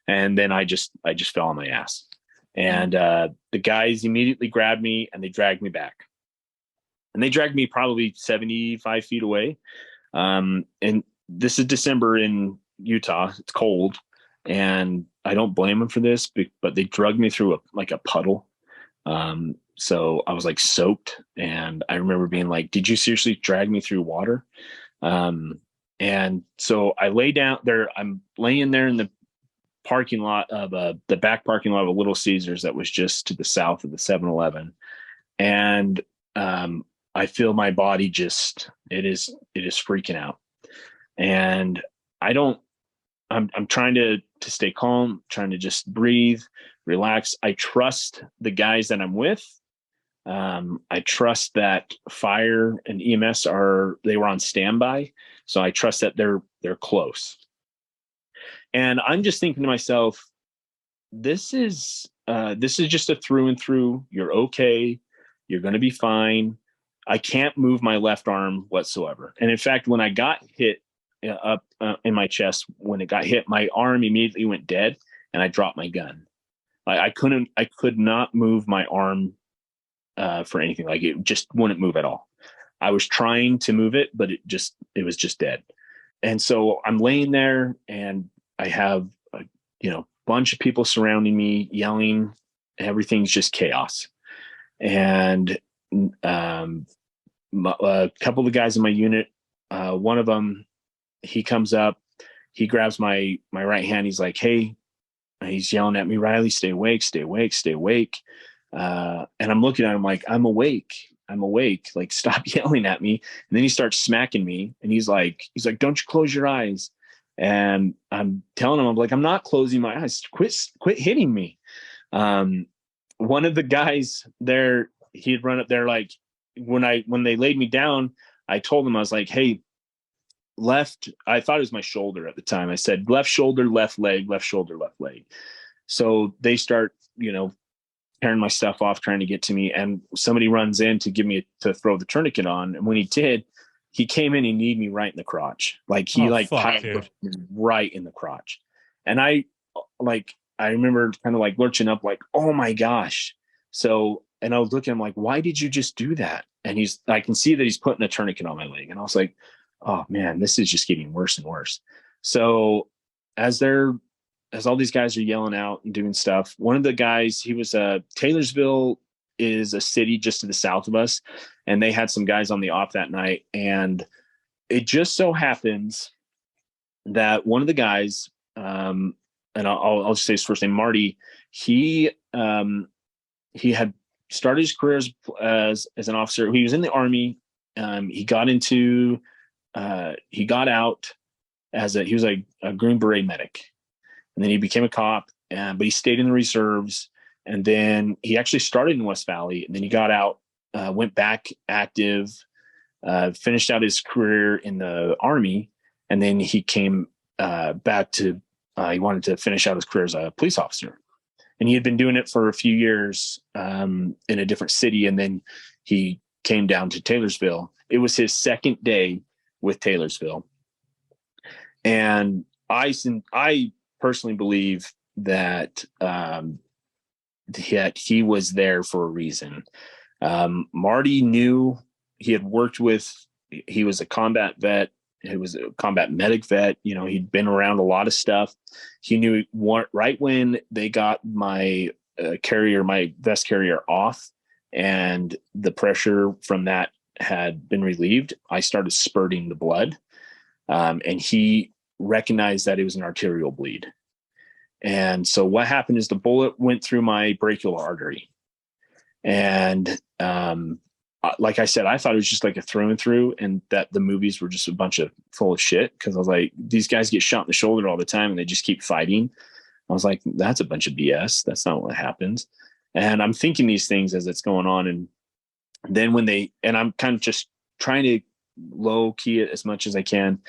And then I just fell on my ass. And the guys immediately grabbed me, and they dragged me back. And they dragged me probably 75 feet away. And this is December in Utah. It's cold. And I don't blame them for this, but they dragged me through a puddle. So I was like soaked. And I remember being like, did you seriously drag me through water? And so I lay down there. I'm laying there in the parking lot of the back parking lot of a Little Caesars that was just to the south of the 7-Eleven. And I feel my body it is freaking out. And I'm trying to stay calm, trying to just breathe, relax. I trust the guys that I'm with. I trust that fire and EMS they were on standby. So I trust that they're close. And I'm just thinking to myself, this is just a through and through. You're okay. You're going to be fine. I can't move my left arm whatsoever. And in fact, when I got hit up in my chest, when it got hit, my arm immediately went dead, and I dropped my gun. I could not move my arm for anything. Like it just wouldn't move at all. I was trying to move it, but it was just dead. And so I'm laying there, and I have a bunch of people surrounding me, yelling. Everything's just chaos. And a couple of the guys in my unit, one of them, he comes up, he grabs my right hand. He's like, "Hey," he's yelling at me, "Riley, stay awake, stay awake, stay awake." And I'm looking at him like, I'm awake. Like, stop yelling at me. And then he starts smacking me, and he's like, "Don't you close your eyes." And I'm telling him, I'm like, "I'm not closing my eyes. Quit hitting me." One of the guys there, he'd run up there. Like when they laid me down, I told him, I was like, "Hey, left, I thought it was my shoulder at the time. I said left shoulder, left leg, left shoulder, left leg. So they start, tearing my stuff off, trying to get to me. And somebody runs in to give me to throw the tourniquet on. And when he did, he came in and kneed me right in the crotch. Like he piled right in the crotch. And I remember kind of like lurching up like, oh my gosh. So, and I was looking, I'm like, why did you just do that? And I can see that he's putting a tourniquet on my leg. And I was like, oh man, this is just getting worse and worse. So as all these guys are yelling out and doing stuff, one of the guys, he was Taylorsville is a city just to the south of us. And they had some guys on the op that night. And it just so happens that one of the guys, and I'll just say his first name, Marty, he had started his career as an officer. He was in the Army. He got out he was a Green Beret medic. And then he became a cop, but he stayed in the reserves. And then he actually started in West Valley. And then he got out, went back active, finished out his career in the Army. And then he came back to, he wanted to finish out his career as a police officer. And he had been doing it for a few years in a different city. And then he came down to Taylorsville. It was his second day with Taylorsville. And I personally believe that he was there for a reason. Marty knew he had worked he was a combat vet. He was a combat medic vet. He'd been around a lot of stuff. He knew right when they got my my vest carrier off and the pressure from that had been relieved, I started spurting the blood. And he recognized that it was an arterial bleed. And so what happened is the bullet went through my brachial artery. And like I said, I thought it was just like a through and through, and that the movies were just a bunch of full of shit. Cause I was like, these guys get shot in the shoulder all the time and they just keep fighting. I was like, that's a bunch of BS. That's not what happens. And I'm thinking these things as it's going on. And then and I'm kind of just trying to low key it as much as I can.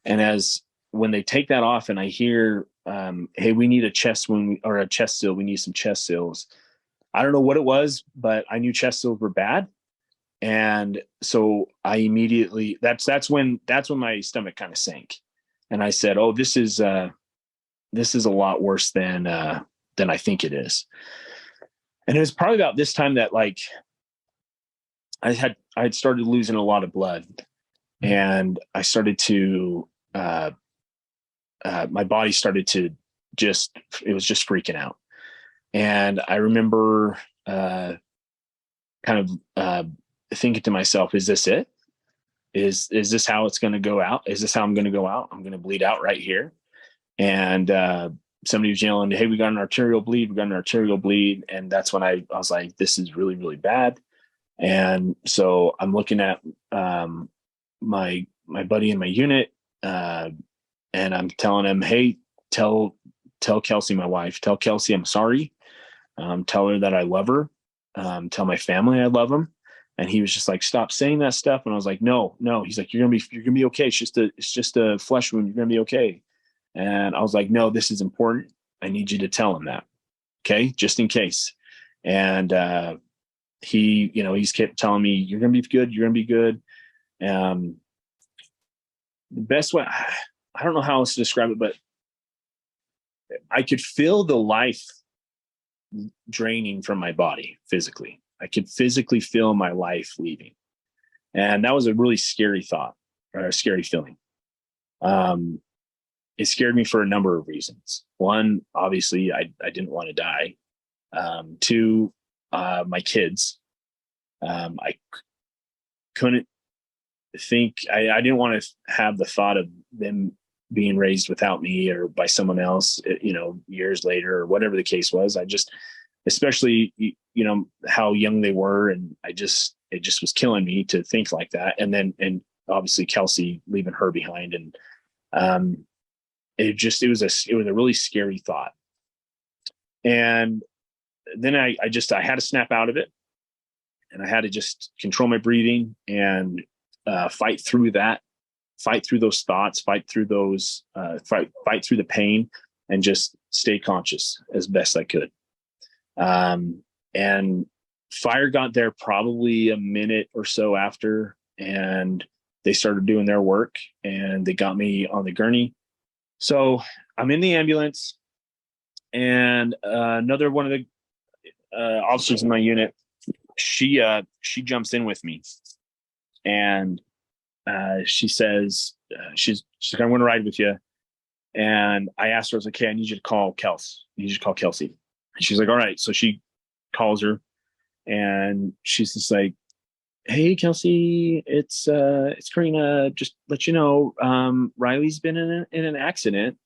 And when they take that off and I hear, hey, we need a chest seal. We need some chest seals. I don't know what it was, but I knew chest seals were bad. And so I immediately, that's when my stomach kind of sank. And I said, oh, this is a lot worse than I think it is. And it was probably about this time that like I had started losing a lot of blood, and I started to, my body started to it was just freaking out. And I remember kind of thinking to myself, is this it? Is this how it's going to go out? Is this how I'm going to go out? I'm going to bleed out right here. And somebody was yelling, hey, we got an arterial bleed. We got an arterial bleed. And that's when I was like, this is really, really bad. And so I'm looking at my buddy in my unit, and I'm telling him, hey, tell Kelsey, my wife, tell Kelsey I'm sorry. Tell her that I love her. Tell my family I love them. And he was just like, stop saying that stuff. And I was like, no. He's like, you're gonna be okay. It's just a flesh wound. You're gonna be okay. And I was like, no, this is important. I need you to tell him that. Okay, just in case. And he's kept telling me, you're gonna be good. You're gonna be good. The best way, I don't know how else to describe it, but I could feel the life draining from my body physically. I could physically feel my life leaving. And that was a really scary thought, or a scary feeling. It scared me for a number of reasons. One, obviously, I didn't want to die. Two, my kids. I couldn't think, I didn't want to have the thought of them being raised without me or by someone else, years later, or whatever the case was. I just, especially, how young they were. And it just was killing me to think like that. And obviously Kelsey, leaving her behind. And it was a really scary thought. And then I had to snap out of it, and I had to just control my breathing and fight through that fight through those thoughts, fight through those, fight through the pain, and just stay conscious as best I could. And fire got there probably a minute or so after, and they started doing their work, and they got me on the gurney. So I'm in the ambulance, and another one of the officers in my unit, she jumps in with me, and she says, she's like, I want to ride with you. And I asked her, I was like, okay, I need you to call Kelsey. And she's like, all right. So she calls her, and she's just like, hey, Kelsey, it's Karina. Just let you know, Riley's been in an accident.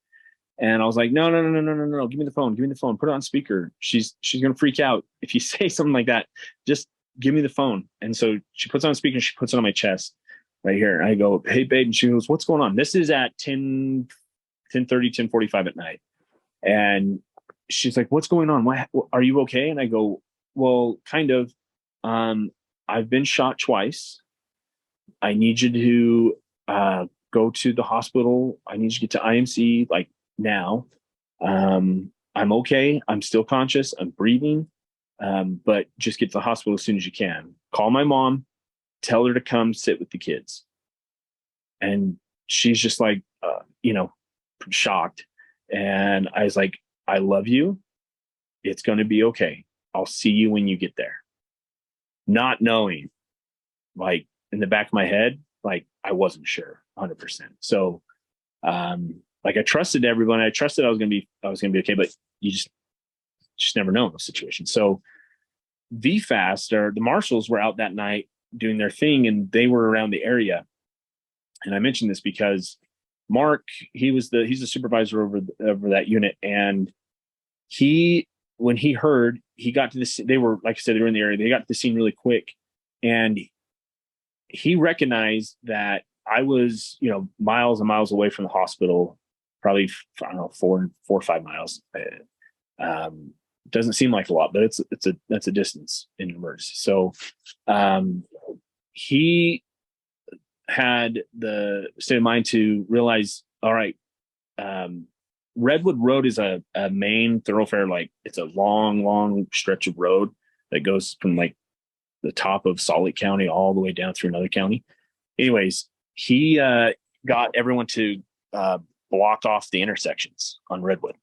And I was like, no. Give me the phone. Put it on speaker. She's going to freak out if you say something like that. Just give me the phone. And so she puts it on speaker, and she puts it on my chest right here. I go, hey, babe. And she goes, what's going on? This is at 10:30, 10:45 at night. And she's like, what's going on? What, are you okay? And I go, well, kind of. I've been shot twice. I need you to go to the hospital. I need you to get to IMC like now. I'm okay. I'm still conscious. I'm breathing. But just get to the hospital as soon as you can. Call my mom. Tell her to come sit with the kids. And she's just like, shocked. And I was like, I love you. It's going to be okay. I'll see you when you get there. Not knowing, like in the back of my head, like I wasn't sure 100%. So, like I trusted everyone. I trusted I was going to be okay, but you just never know in those situations. So VFAST, or the marshals, were out that night doing their thing, and they were around the area. And I mentioned this because Mark, he's the supervisor over that unit. And when he heard, he got to this, they were, like I said, they were in the area. They got to the scene really quick, and he recognized that I was, miles and miles away from the hospital, probably, I don't know, 4 or 5 miles. Doesn't seem like a lot, but that's a distance in an emergency. So, he had the state of mind to realize, all right, Redwood Road is a main thoroughfare. Like it's a long stretch of road that goes from like the top of Salt Lake County all the way down through another county. Anyways, he got everyone to block off the intersections on Redwood.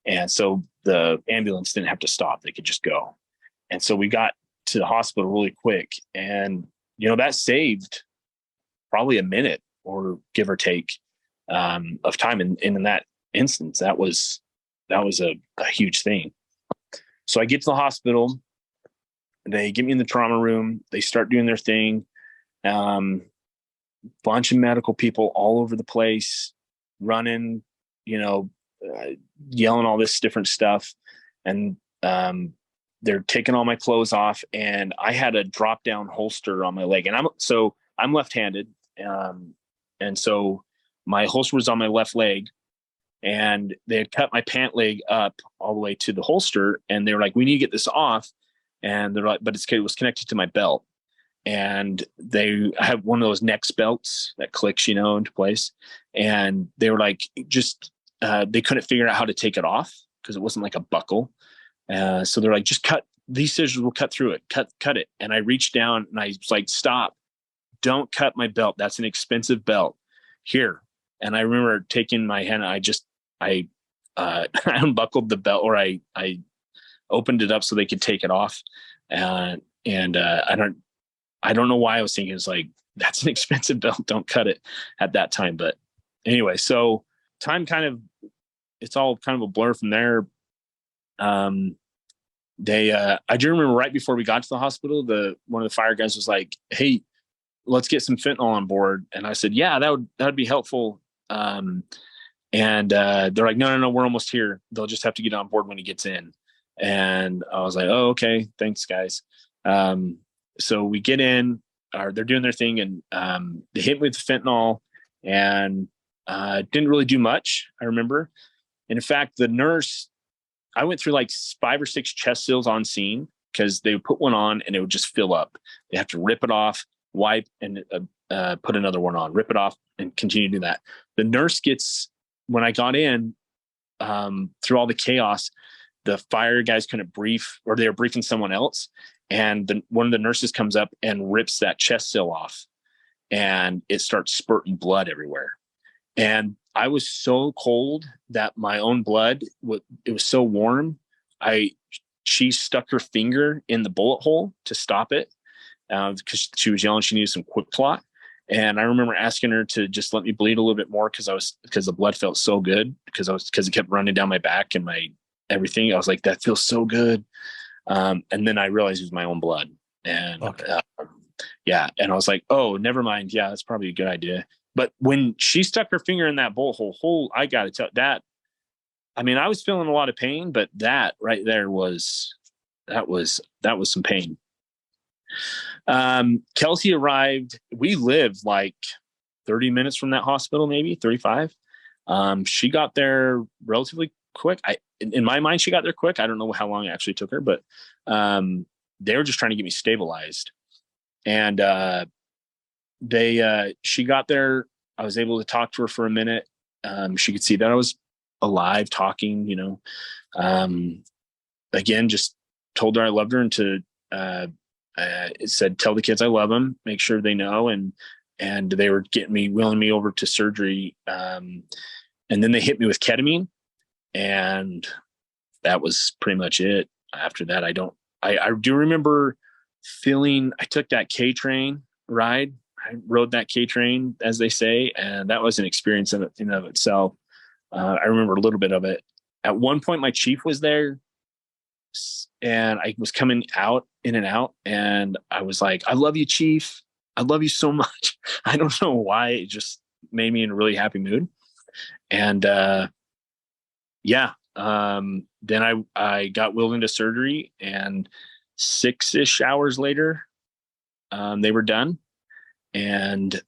And so the ambulance didn't have to stop. They could just go. And so we got to the hospital really quick. And, that saved probably a minute or give or take of time. And in that instance, that was a huge thing. So I get to the hospital, they get me in the trauma room, they start doing their thing. Bunch of medical people all over the place, running, yelling all this different stuff. And they're taking all my clothes off, and I had a drop down holster on my leg. And I'm left-handed. And so my holster was on my left leg, and they had cut my pant leg up all the way to the holster. And they were like, we need to get this off. And they're like, but it was connected to my belt. And I have one of those neck belts that clicks, into place. And they were like, they couldn't figure out how to take it off because it wasn't like a buckle. So they're like, just cut, these scissors will cut through it, cut it. And I reached down and I was like, stop, don't cut my belt. That's an expensive belt here. And I remember taking my hand, I unbuckled the belt, or I opened it up so they could take it off. And I don't know why I was thinking, it's like, that's an expensive belt, don't cut it at that time. But anyway, so time it's all kind of a blur from there. I do remember right before we got to the hospital, one of the fire guys was like, hey, let's get some fentanyl on board. And I said, yeah, that would be helpful. And they're like, no, we're almost here. They'll just have to get on board when he gets in. And I was like, oh, okay, thanks guys. So we get in, they're doing their thing, and they hit me with the fentanyl, and didn't really do much, I remember. And in fact, the nurse, I went through like 5 or 6 chest seals on scene, because they would put one on and it would just fill up. They have to rip it off, wipe, and put another one on, rip it off, and continue to do that. The nurse when I got in, through all the chaos, the fire guys couldn't brief, or they were briefing someone else. And one of the nurses comes up and rips that chest seal off, and it starts spurting blood everywhere. And I was so cold that my own blood, it was so warm. She stuck her finger in the bullet hole to stop it, because she was yelling she needed some quick clot. And I remember asking her to just let me bleed a little bit more because the blood felt so good, because it kept running down my back and my everything. I was like, that feels so good. And then I realized it was my own blood. And and I was like, oh, never mind. Yeah, that's probably a good idea. But when she stuck her finger in that bullet hole, I got to tell that. I mean, I was feeling a lot of pain, but that right there was some pain. Kelsey arrived. We lived like 30 minutes from that hospital, maybe 35. She got there relatively quick. In my mind, she got there quick. I don't know how long it actually took her, but they were just trying to get me stabilized. And she got there. I was able to talk to her for a minute. She could see that I was alive, talking, again, just told her I loved her, and it said, tell the kids I love them, make sure they know. And they were wheeling me over to surgery. And then they hit me with ketamine, and that was pretty much it. After that, I do remember feeling, I took that K train ride. I rode that K train, as they say, and that was an experience in and of itself. I remember a little bit of it. At one point, my chief was there, and I was coming in and out, and I was like, I love you, Chief. I love you so much. I don't know why. It just made me in a really happy mood. And then I got wheeled into surgery, and 6-ish hours later, they were done. And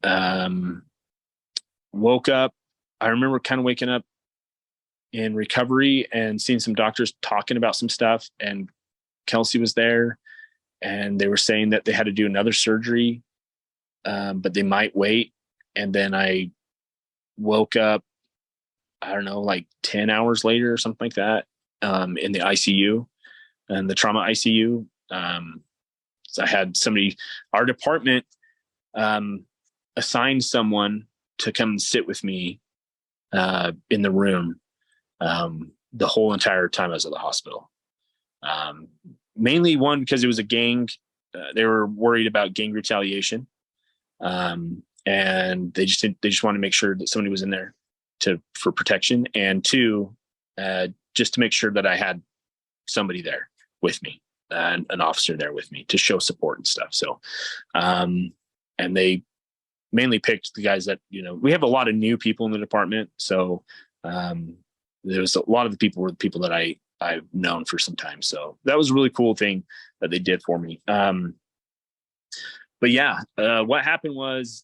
woke up. I remember kind of waking up in recovery and seeing some doctors talking about some stuff, and Kelsey was there, and they were saying that they had to do another surgery, but they might wait. And then I woke up, I don't know, like 10 hours later or something like that, in the ICU, and the trauma ICU. So I had our department assigned someone to come and sit with me in the room the whole entire time I was at the hospital. Mainly one, because it was a gang. They were worried about gang retaliation, and they just wanted to make sure that somebody was in there for protection, and two, just to make sure that I had somebody there with me, an officer there with me to show support and stuff. So, and they mainly picked the guys that, we have a lot of new people in the department. So, there was a lot of the people were the people that I've known for some time. So that was a really cool thing that they did for me. But yeah, what happened was,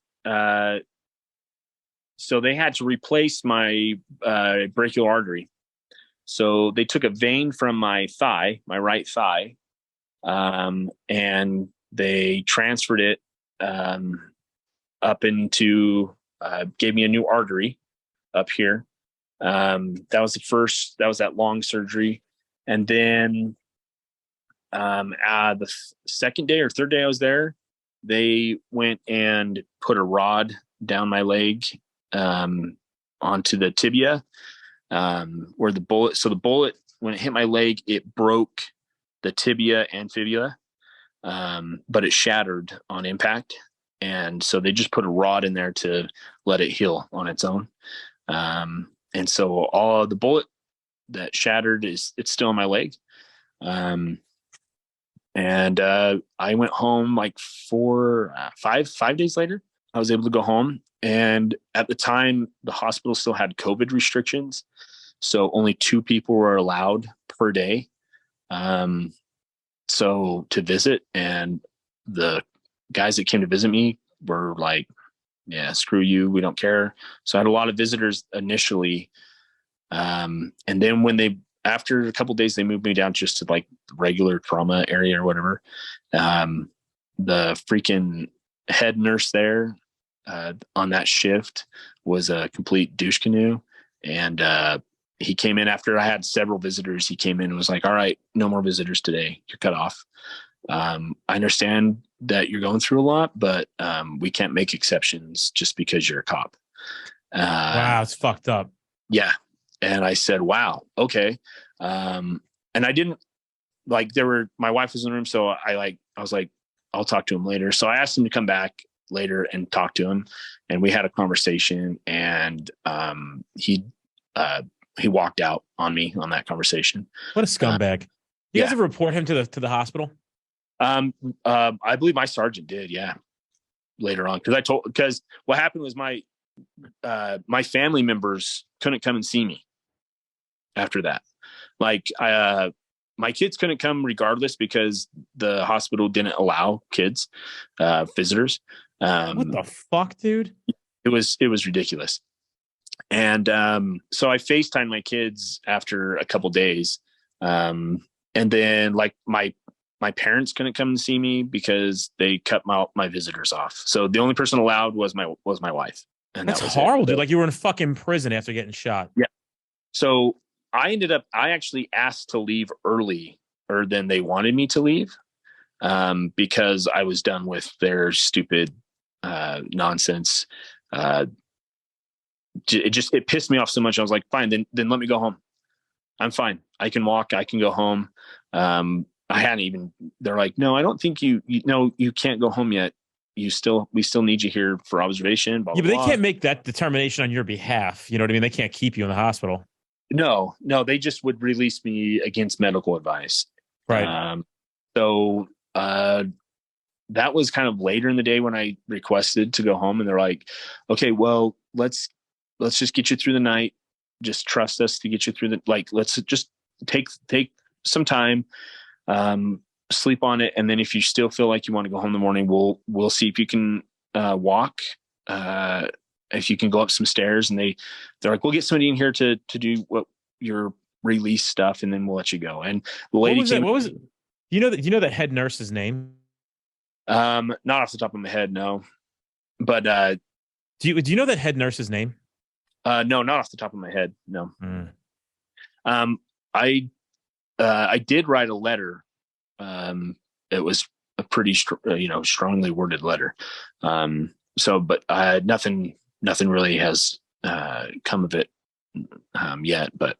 so they had to replace my brachial artery. So they took a vein from my right thigh, and they transferred it up into, gave me a new artery up here. That was that long surgery. And then the second day or third day I was there, they went and put a rod down my leg onto the tibia, where the bullet, when it hit my leg, it broke the tibia and fibula, but it shattered on impact. And so they just put a rod in there to let it heal on its own. And so all the bullet that shattered it's still in my leg. And I went home like 5 days later. I was able to go home. And at the time, the hospital still had COVID restrictions. So only 2 people were allowed per day. So to visit, and the guys that came to visit me were like, yeah, screw you, we don't care. So I had a lot of visitors initially. And then after a couple of days, they moved me down just to like the regular trauma area or whatever. The freaking head nurse there, on that shift was a complete douche canoe. And he came in after I had several visitors. He came in and was like, all right, no more visitors today. You're cut off. I understand that you're going through a lot, but we can't make exceptions just because you're a cop. Wow, it's fucked up. Yeah. And I said, wow, okay. And I didn't like, my wife was in the room. So I was like, I'll talk to him later. So I asked him to come back later and talk to him. And we had a conversation, and he walked out on me on that conversation. What a scumbag. You guys ever report him to the hospital? I believe my sergeant did. Yeah. Later on. Because what happened was my family members couldn't come and see me after that. Like, my kids couldn't come regardless because the hospital didn't allow kids, visitors. What the fuck, dude? It was ridiculous. And so I FaceTimed my kids after a couple days. And then like my parents couldn't come and see me because they cut my visitors off. So the only person allowed was my wife. And that's that was horrible, it. dude. Like, you were in fucking prison after getting shot. Yeah. So I actually asked to leave earlier than they wanted me to leave, because I was done with their stupid nonsense. It pissed me off so much. I was like, fine, then let me go home. I'm fine. I can walk. I can go home. They're like, no, I don't think you can't go home yet. We still need you here for observation. Blah, Yeah, but blah, they can't make that determination on your behalf. You know what I mean? They can't keep you in the hospital. No, they just would release me against medical advice. Right. So that was kind of later in the day when I requested to go home, and they're like, okay, well, let's just get you through the night. Just trust us to get you through let's just take some time, sleep on it. And then if you still feel like you want to go home in the morning, we'll see if you can walk, if you can go up some stairs. And they're like, we'll get somebody in here to do what your release stuff, and then we'll let you go. And the lady What was it? You know that head nurse's name? Not off the top of my head, no. But do you know that head nurse's name? No, not off the top of my head, no. Mm. I did write a letter. It was a pretty strongly worded letter. But nothing really has come of it yet. But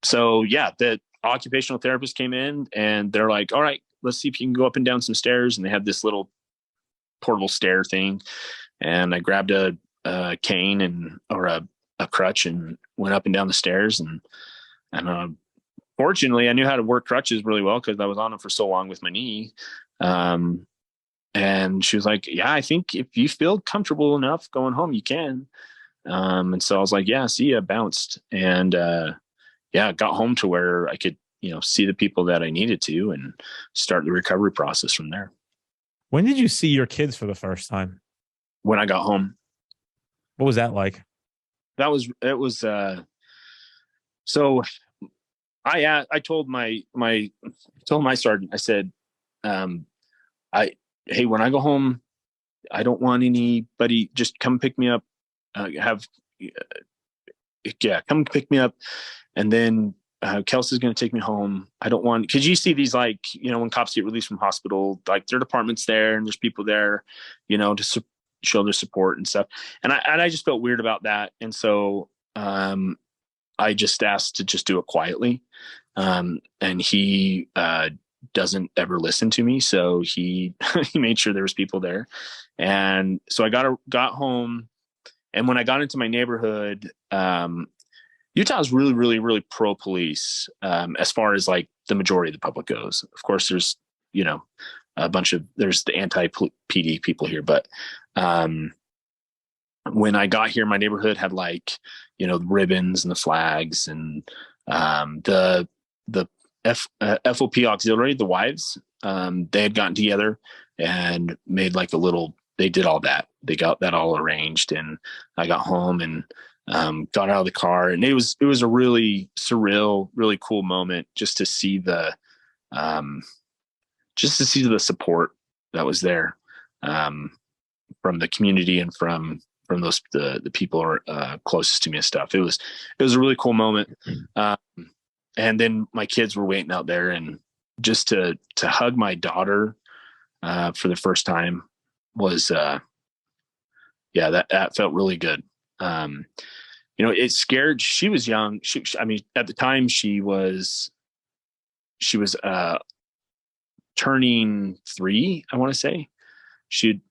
so yeah, the occupational therapist came in, and they're like, all right, let's see if you can go up and down some stairs. And they had this little portable stair thing, and I grabbed a cane or a crutch and went up and down the stairs. And fortunately, I knew how to work crutches really well because I was on them for so long with my knee. And she was like, yeah, I think if you feel comfortable enough going home, you can. And so I was like, yeah, see ya, bounced. And got home to where I could, see the people that I needed to and start the recovery process from there. When did you see your kids for the first time? When I got home. What was that like? So I told my sergeant, I said, hey, when I go home, I don't want anybody, just come pick me up, come pick me up. And then Kelsey's going to take me home. I don't want, cause you see these, like, when cops get released from hospital, like their department's there and there's people there, to show their support and stuff. And I just felt weird about that. And so, I just asked to just do it quietly. And he, doesn't ever listen to me. So he made sure there was people there. And so I got home. And when I got into my neighborhood, Utah is really, really, really pro police, as far as like the majority of the public goes. Of course, there's, there's the anti-PD people here, but, when I got here, my neighborhood had like, the ribbons and the flags and, the FOP auxiliary, the wives, they had gotten together and made like they did all that. They got that all arranged, and I got home and, got out of the car, and it was a really surreal, really cool moment just to see the support that was there. the community and from those the people closest to me and stuff. It was a really cool moment. And then my kids were waiting out there, and just to hug my daughter for the first time was that felt really good. It scared. She was young. I mean, at the time she was turning 3, I want to say. She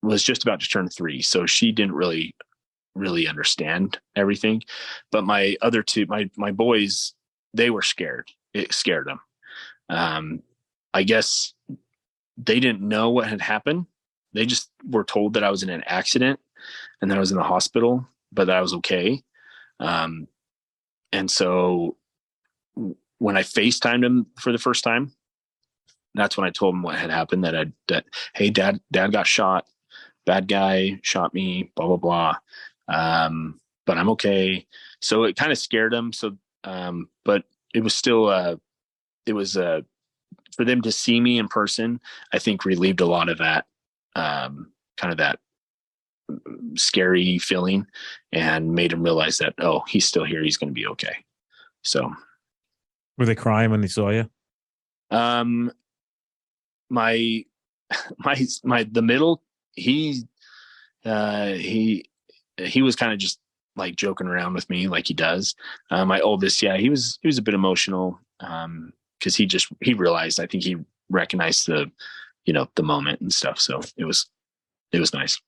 was just about to turn 3, so she didn't really understand everything. But my other two, my boys, they were scared. It scared them. I guess they didn't know what had happened. They just were told that I was in an accident and that I was in the hospital, but that I was okay. And so when I FaceTimed them for the first time, that's when I told them what had happened, that hey, dad got shot, bad guy shot me, blah, blah, blah. But I'm okay. So it kind of scared them. So, but it was still, for them to see me in person, I think relieved a lot of that, kind of that scary feeling, and made them realize that, oh, he's still here. He's going to be okay. So. Were they crying when they saw you? The middle, he was kind of just like joking around with me like he does. My oldest, he was a bit emotional, because he realized, I think he recognized the moment and stuff. So it was nice.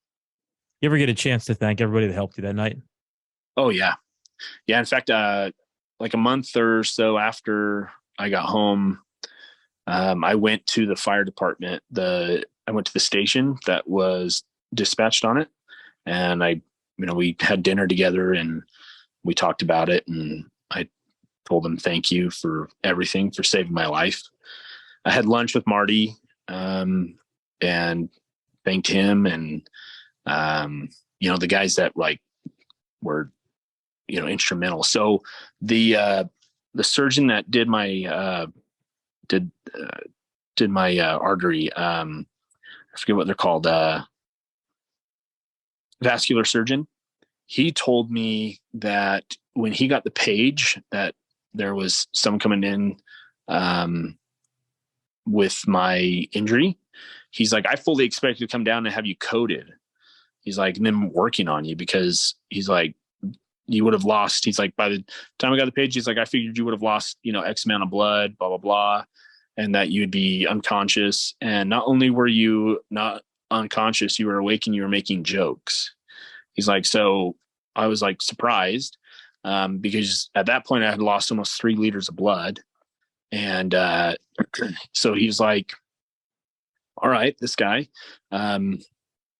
You ever get a chance to thank everybody that helped you that night? Oh yeah. Yeah. In fact, like a month or so after I got home, I went to the fire department. I went to the station that was dispatched on it, and we had dinner together and we talked about it, and I told them thank you for everything, for saving my life. I had lunch with Marty, and thanked him, and the guys that were instrumental. So the surgeon that did my artery, I forget what they're called, vascular surgeon. He told me that when he got the page that there was someone coming in with my injury, he's like, I fully expected to come down and have you coded. He's like, and then working on you, because he's like, you would have lost. He's like, by the time I got the page, he's like, I figured you would have lost, X amount of blood, blah, blah, blah, and that you'd be unconscious. And not only were you not unconscious, you were awake and you were making jokes. He's like, so I was like surprised, because at that point I had lost almost 3 liters of blood. And so he's like, all right, this guy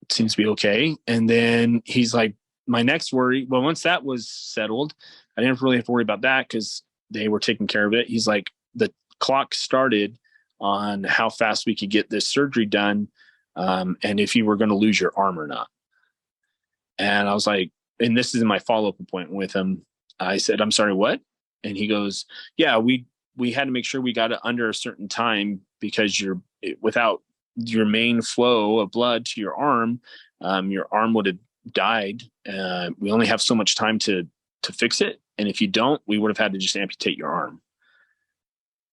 seems to be okay. And then he's like, my next worry, well, once that was settled, I didn't really have to worry about that because they were taking care of it. He's like, the clock started on how fast we could get this surgery done, and if you were going to lose your arm or not. And I was like, and this is my follow-up appointment with him. I said, I'm sorry, what? And he goes, yeah, we had to make sure we got it under a certain time, because without your main flow of blood to your arm would have died. We only have so much time to fix it. And if you don't, we would have had to just amputate your arm.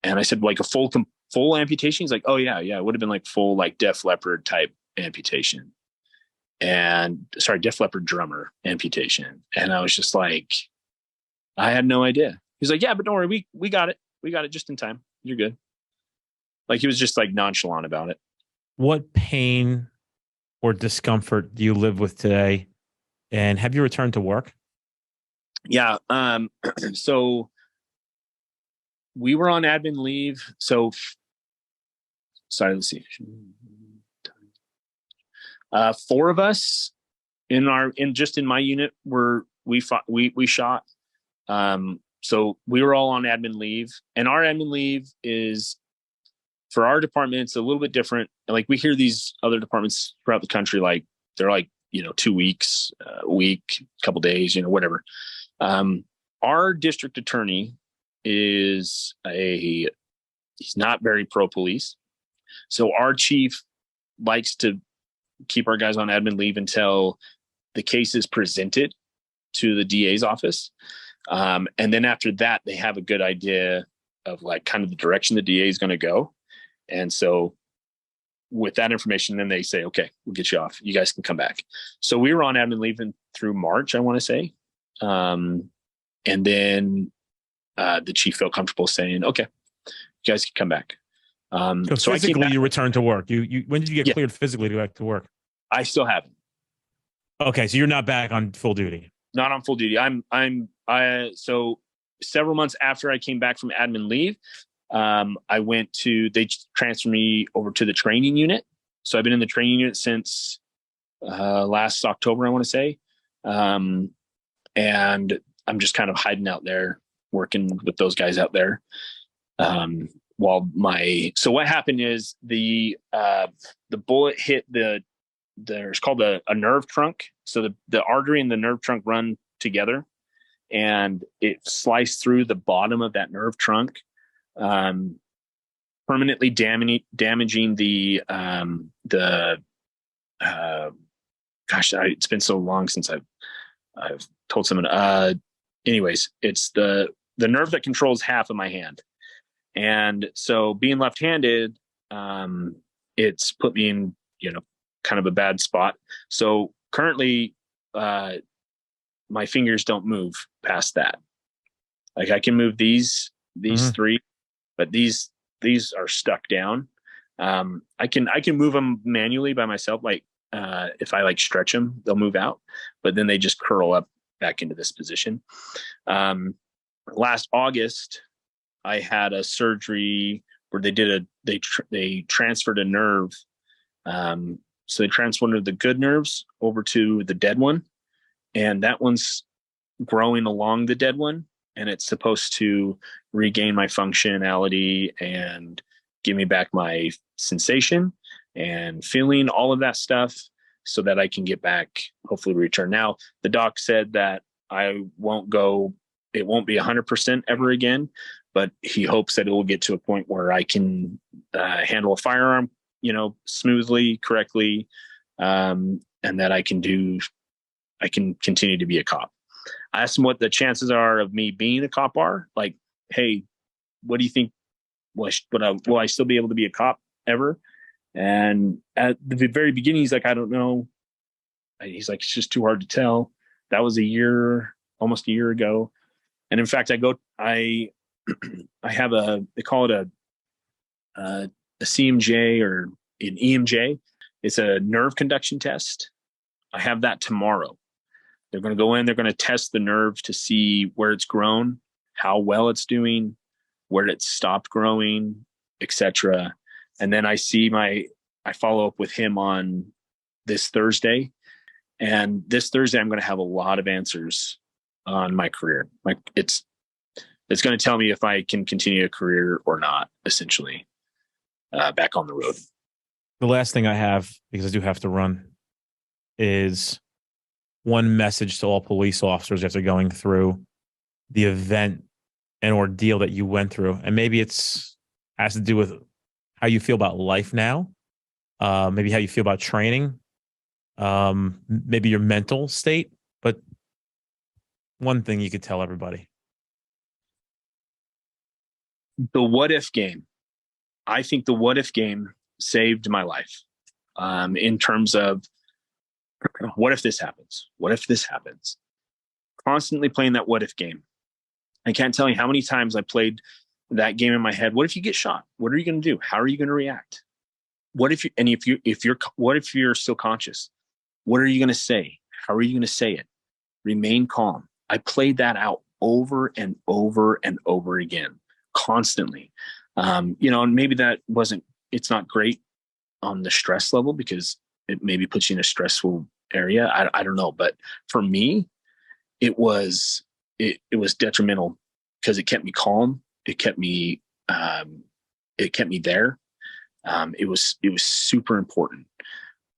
And I said, like a full amputation? He's like, oh yeah. It would have been like full, like Def Leppard type amputation. And sorry, Def Leppard drummer amputation. And I was just like, I had no idea. He's like, yeah, but don't worry. We got it. We got it just in time. You're good. Like, he was just like nonchalant about it. What pain or discomfort do you live with today? And have you returned to work? Yeah. So we were on admin leave. So sorry, let's see. 4 of us in my unit we shot. So we were all on admin leave, and our admin leave is, for our department, it's a little bit different. Like, we hear these other departments throughout the country, like they're like, 2 weeks, a week, a couple days, whatever. Our district attorney he's not very pro police. So our chief likes to keep our guys on admin leave until the case is presented to the DA's office. And then after that, they have a good idea of like kind of the direction the DA is going to go. And so with that information, then they say, okay, we'll get you off. You guys can come back. So we were on admin leave through March, I want to say. And then the chief felt comfortable saying, okay, you guys can come back. So physically, you returned to work. You when did you get cleared physically to go back to work? I still haven't. Okay, so you're not back on full duty. Not on full duty. So several months after I came back from admin leave, they transferred me over to the training unit. So I've been in the training unit since last October, I want to say. And I'm just kind of hiding out there, working with those guys out there. So what happened is the bullet hit there's called a nerve trunk. So the artery and the nerve trunk run together, and it sliced through the bottom of that nerve trunk, permanently damaging the it's been so long since I've told someone. Anyways, it's the nerve that controls half of my hand. And so being left-handed, it's put me in, kind of a bad spot. So currently, my fingers don't move past that. Like I can move these three, but these are stuck down. I can move them manually by myself. Like, if I like stretch them, they'll move out, but then they just curl up back into this position. Last August, I had a surgery where they transferred a nerve. So they transferred one of the good nerves over to the dead one, and that one's growing along the dead one, and it's supposed to regain my functionality and give me back my sensation and feeling, all of that stuff, so that I can get back, hopefully return. Now, the doc said that it won't be 100% ever again, but he hopes that it will get to a point where I can handle a firearm, smoothly, correctly, and that I can continue to be a cop. I asked him what the chances are of me being a cop are. Like, hey, what do you think? Will I still be able to be a cop ever? And at the very beginning, he's like, I don't know. He's like, it's just too hard to tell. That was almost a year ago. And in fact, I have they call it a CMJ or an EMJ. It's a nerve conduction test. I have that tomorrow. They're going to go in, they're going to test the nerve to see where it's grown, how well it's doing, where it stopped growing, etc. And then I follow up with him on this Thursday. And this Thursday, I'm going to have a lot of answers on my career. Like it's going to tell me if I can continue a career or not, essentially, back on the road. The last thing I have, because I do have to run, is one message to all police officers after going through the event and ordeal that you went through. And maybe has to do with how you feel about life now, maybe how you feel about training, maybe your mental state. But one thing you could tell everybody. The what if game. I think the what if game saved my life, in terms of what if this happens? What if this happens? Constantly playing that what if game. I can't tell you how many times I played that game in my head. What if you get shot? What are you going to do? How are you going to react? What if you're still conscious? What are you going to say? How are you going to say it? Remain calm. I played that out over and over and over again, constantly. And maybe it's not great on the stress level because it maybe puts you in a stressful area. I don't know. But for me, it was detrimental because it kept me calm. It kept me there. It was super important.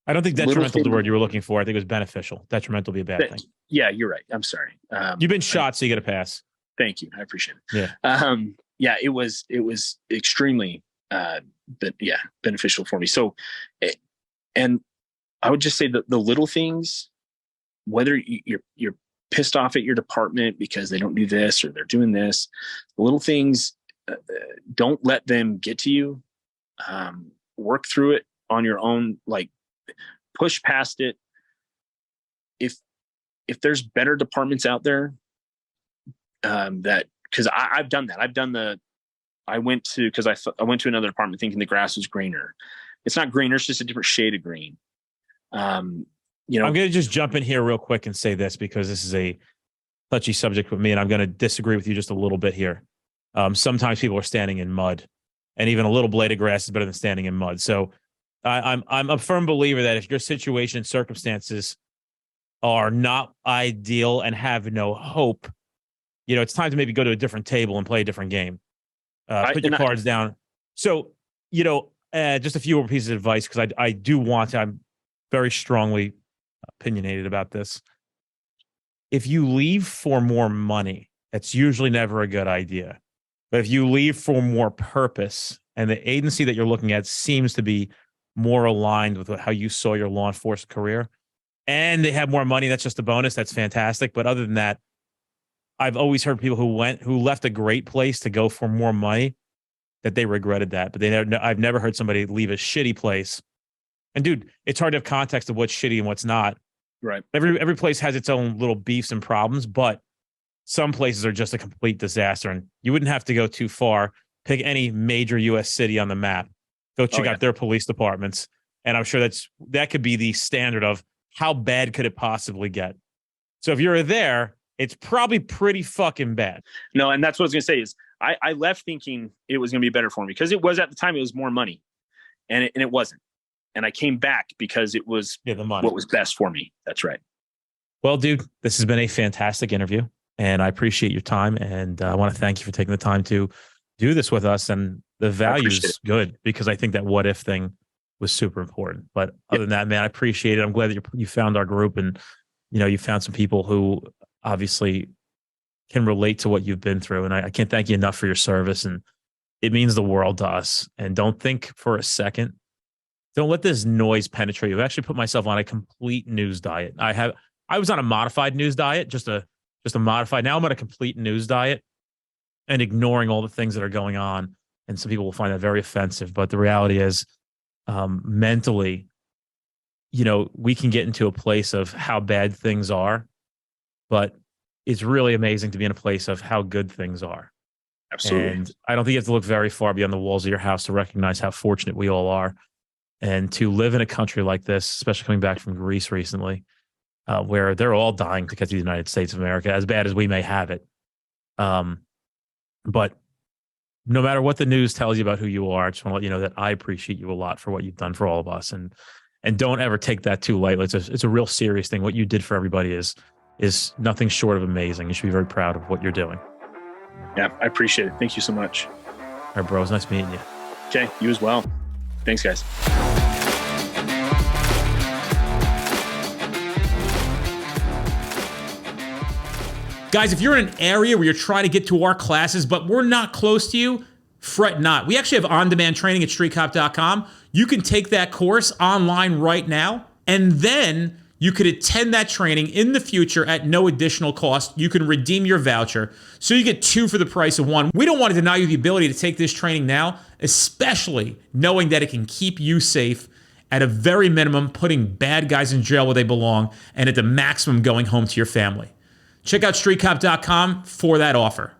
I don't think detrimental is the word you were looking for. I think it was beneficial. Detrimental would be a bad thing. Yeah, you're right. I'm sorry. You've been shot, so you get a pass. Thank you. I appreciate it. Yeah. It was extremely, beneficial for me. So, and I would just say that the little things, whether you're pissed off at your department because they don't do this or they're doing this, the little things, don't let them get to you. Work through it on your own, like push past it. If there's better departments out there, because I've done that. I went to another department thinking the grass was greener. It's not greener. It's just a different shade of green. I'm going to just jump in here real quick and say this because this is a touchy subject with me, and I'm going to disagree with you just a little bit here. Sometimes people are standing in mud, and even a little blade of grass is better than standing in mud. So I'm a firm believer that if your situation and circumstances are not ideal and have no hope, it's time to maybe go to a different table and play a different game. Put your cards down. So, just a few more pieces of advice, because I'm very strongly opinionated about this. If you leave for more money, that's usually never a good idea. But if you leave for more purpose, and the agency that you're looking at seems to be more aligned with how you saw your law enforcement career, and they have more money, that's just a bonus. That's fantastic. But other than that, I've always heard people who left a great place to go for more money that they regretted that. But I've never heard somebody leave a shitty place. And dude, it's hard to have context of what's shitty and what's not. Right. Every place has its own little beefs and problems, but some places are just a complete disaster. And you wouldn't have to go too far. Pick any major U.S. city on the map. Go check out their police departments. And I'm sure that could be the standard of how bad could it possibly get. So if you're there, it's probably pretty fucking bad. No, and that's what I was going to say is I left thinking it was going to be better for me, because it was at the time, it was more money, and it wasn't. And I came back because it was the money. What was best for me. That's right. Well, dude, this has been a fantastic interview, and I appreciate your time. And I want to thank you for taking the time to do this with us. And the value is good, because I think that what if thing was super important. But other than that, man, I appreciate it. I'm glad that you found our group, and you found some people who obviously can relate to what you've been through. And I can't thank you enough for your service, and it means the world to us. And don't think for a second, don't let this noise penetrate you. I've actually put myself on a complete news diet. I was on a modified news diet, just a modified. Now I'm on a complete news diet and ignoring all the things that are going on. And some people will find that very offensive. But the reality is, mentally, we can get into a place of how bad things are, but it's really amazing to be in a place of how good things are. Absolutely. And I don't think you have to look very far beyond the walls of your house to recognize how fortunate we all are. And to live in a country like this, especially coming back from Greece recently, where they're all dying to get to the United States of America, as bad as we may have it. But no matter what the news tells you about who you are, I just want to let you know that I appreciate you a lot for what you've done for all of us. And don't ever take that too lightly. It's a real serious thing. What you did for everybody is nothing short of amazing. You should be very proud of what you're doing. Yeah, I appreciate it. Thank you so much. All right, bro. It was nice meeting you. Okay, you as well. Thanks, guys. Guys, if you're in an area where you're trying to get to our classes, but we're not close to you, fret not. We actually have on-demand training at streetcop.com. You can take that course online right now, and then you could attend that training in the future at no additional cost. You can redeem your voucher, so you get 2 for the price of 1. We don't want to deny you the ability to take this training now, especially knowing that it can keep you safe, at a very minimum, putting bad guys in jail where they belong, and at the maximum, going home to your family. Check out streetcop.com for that offer.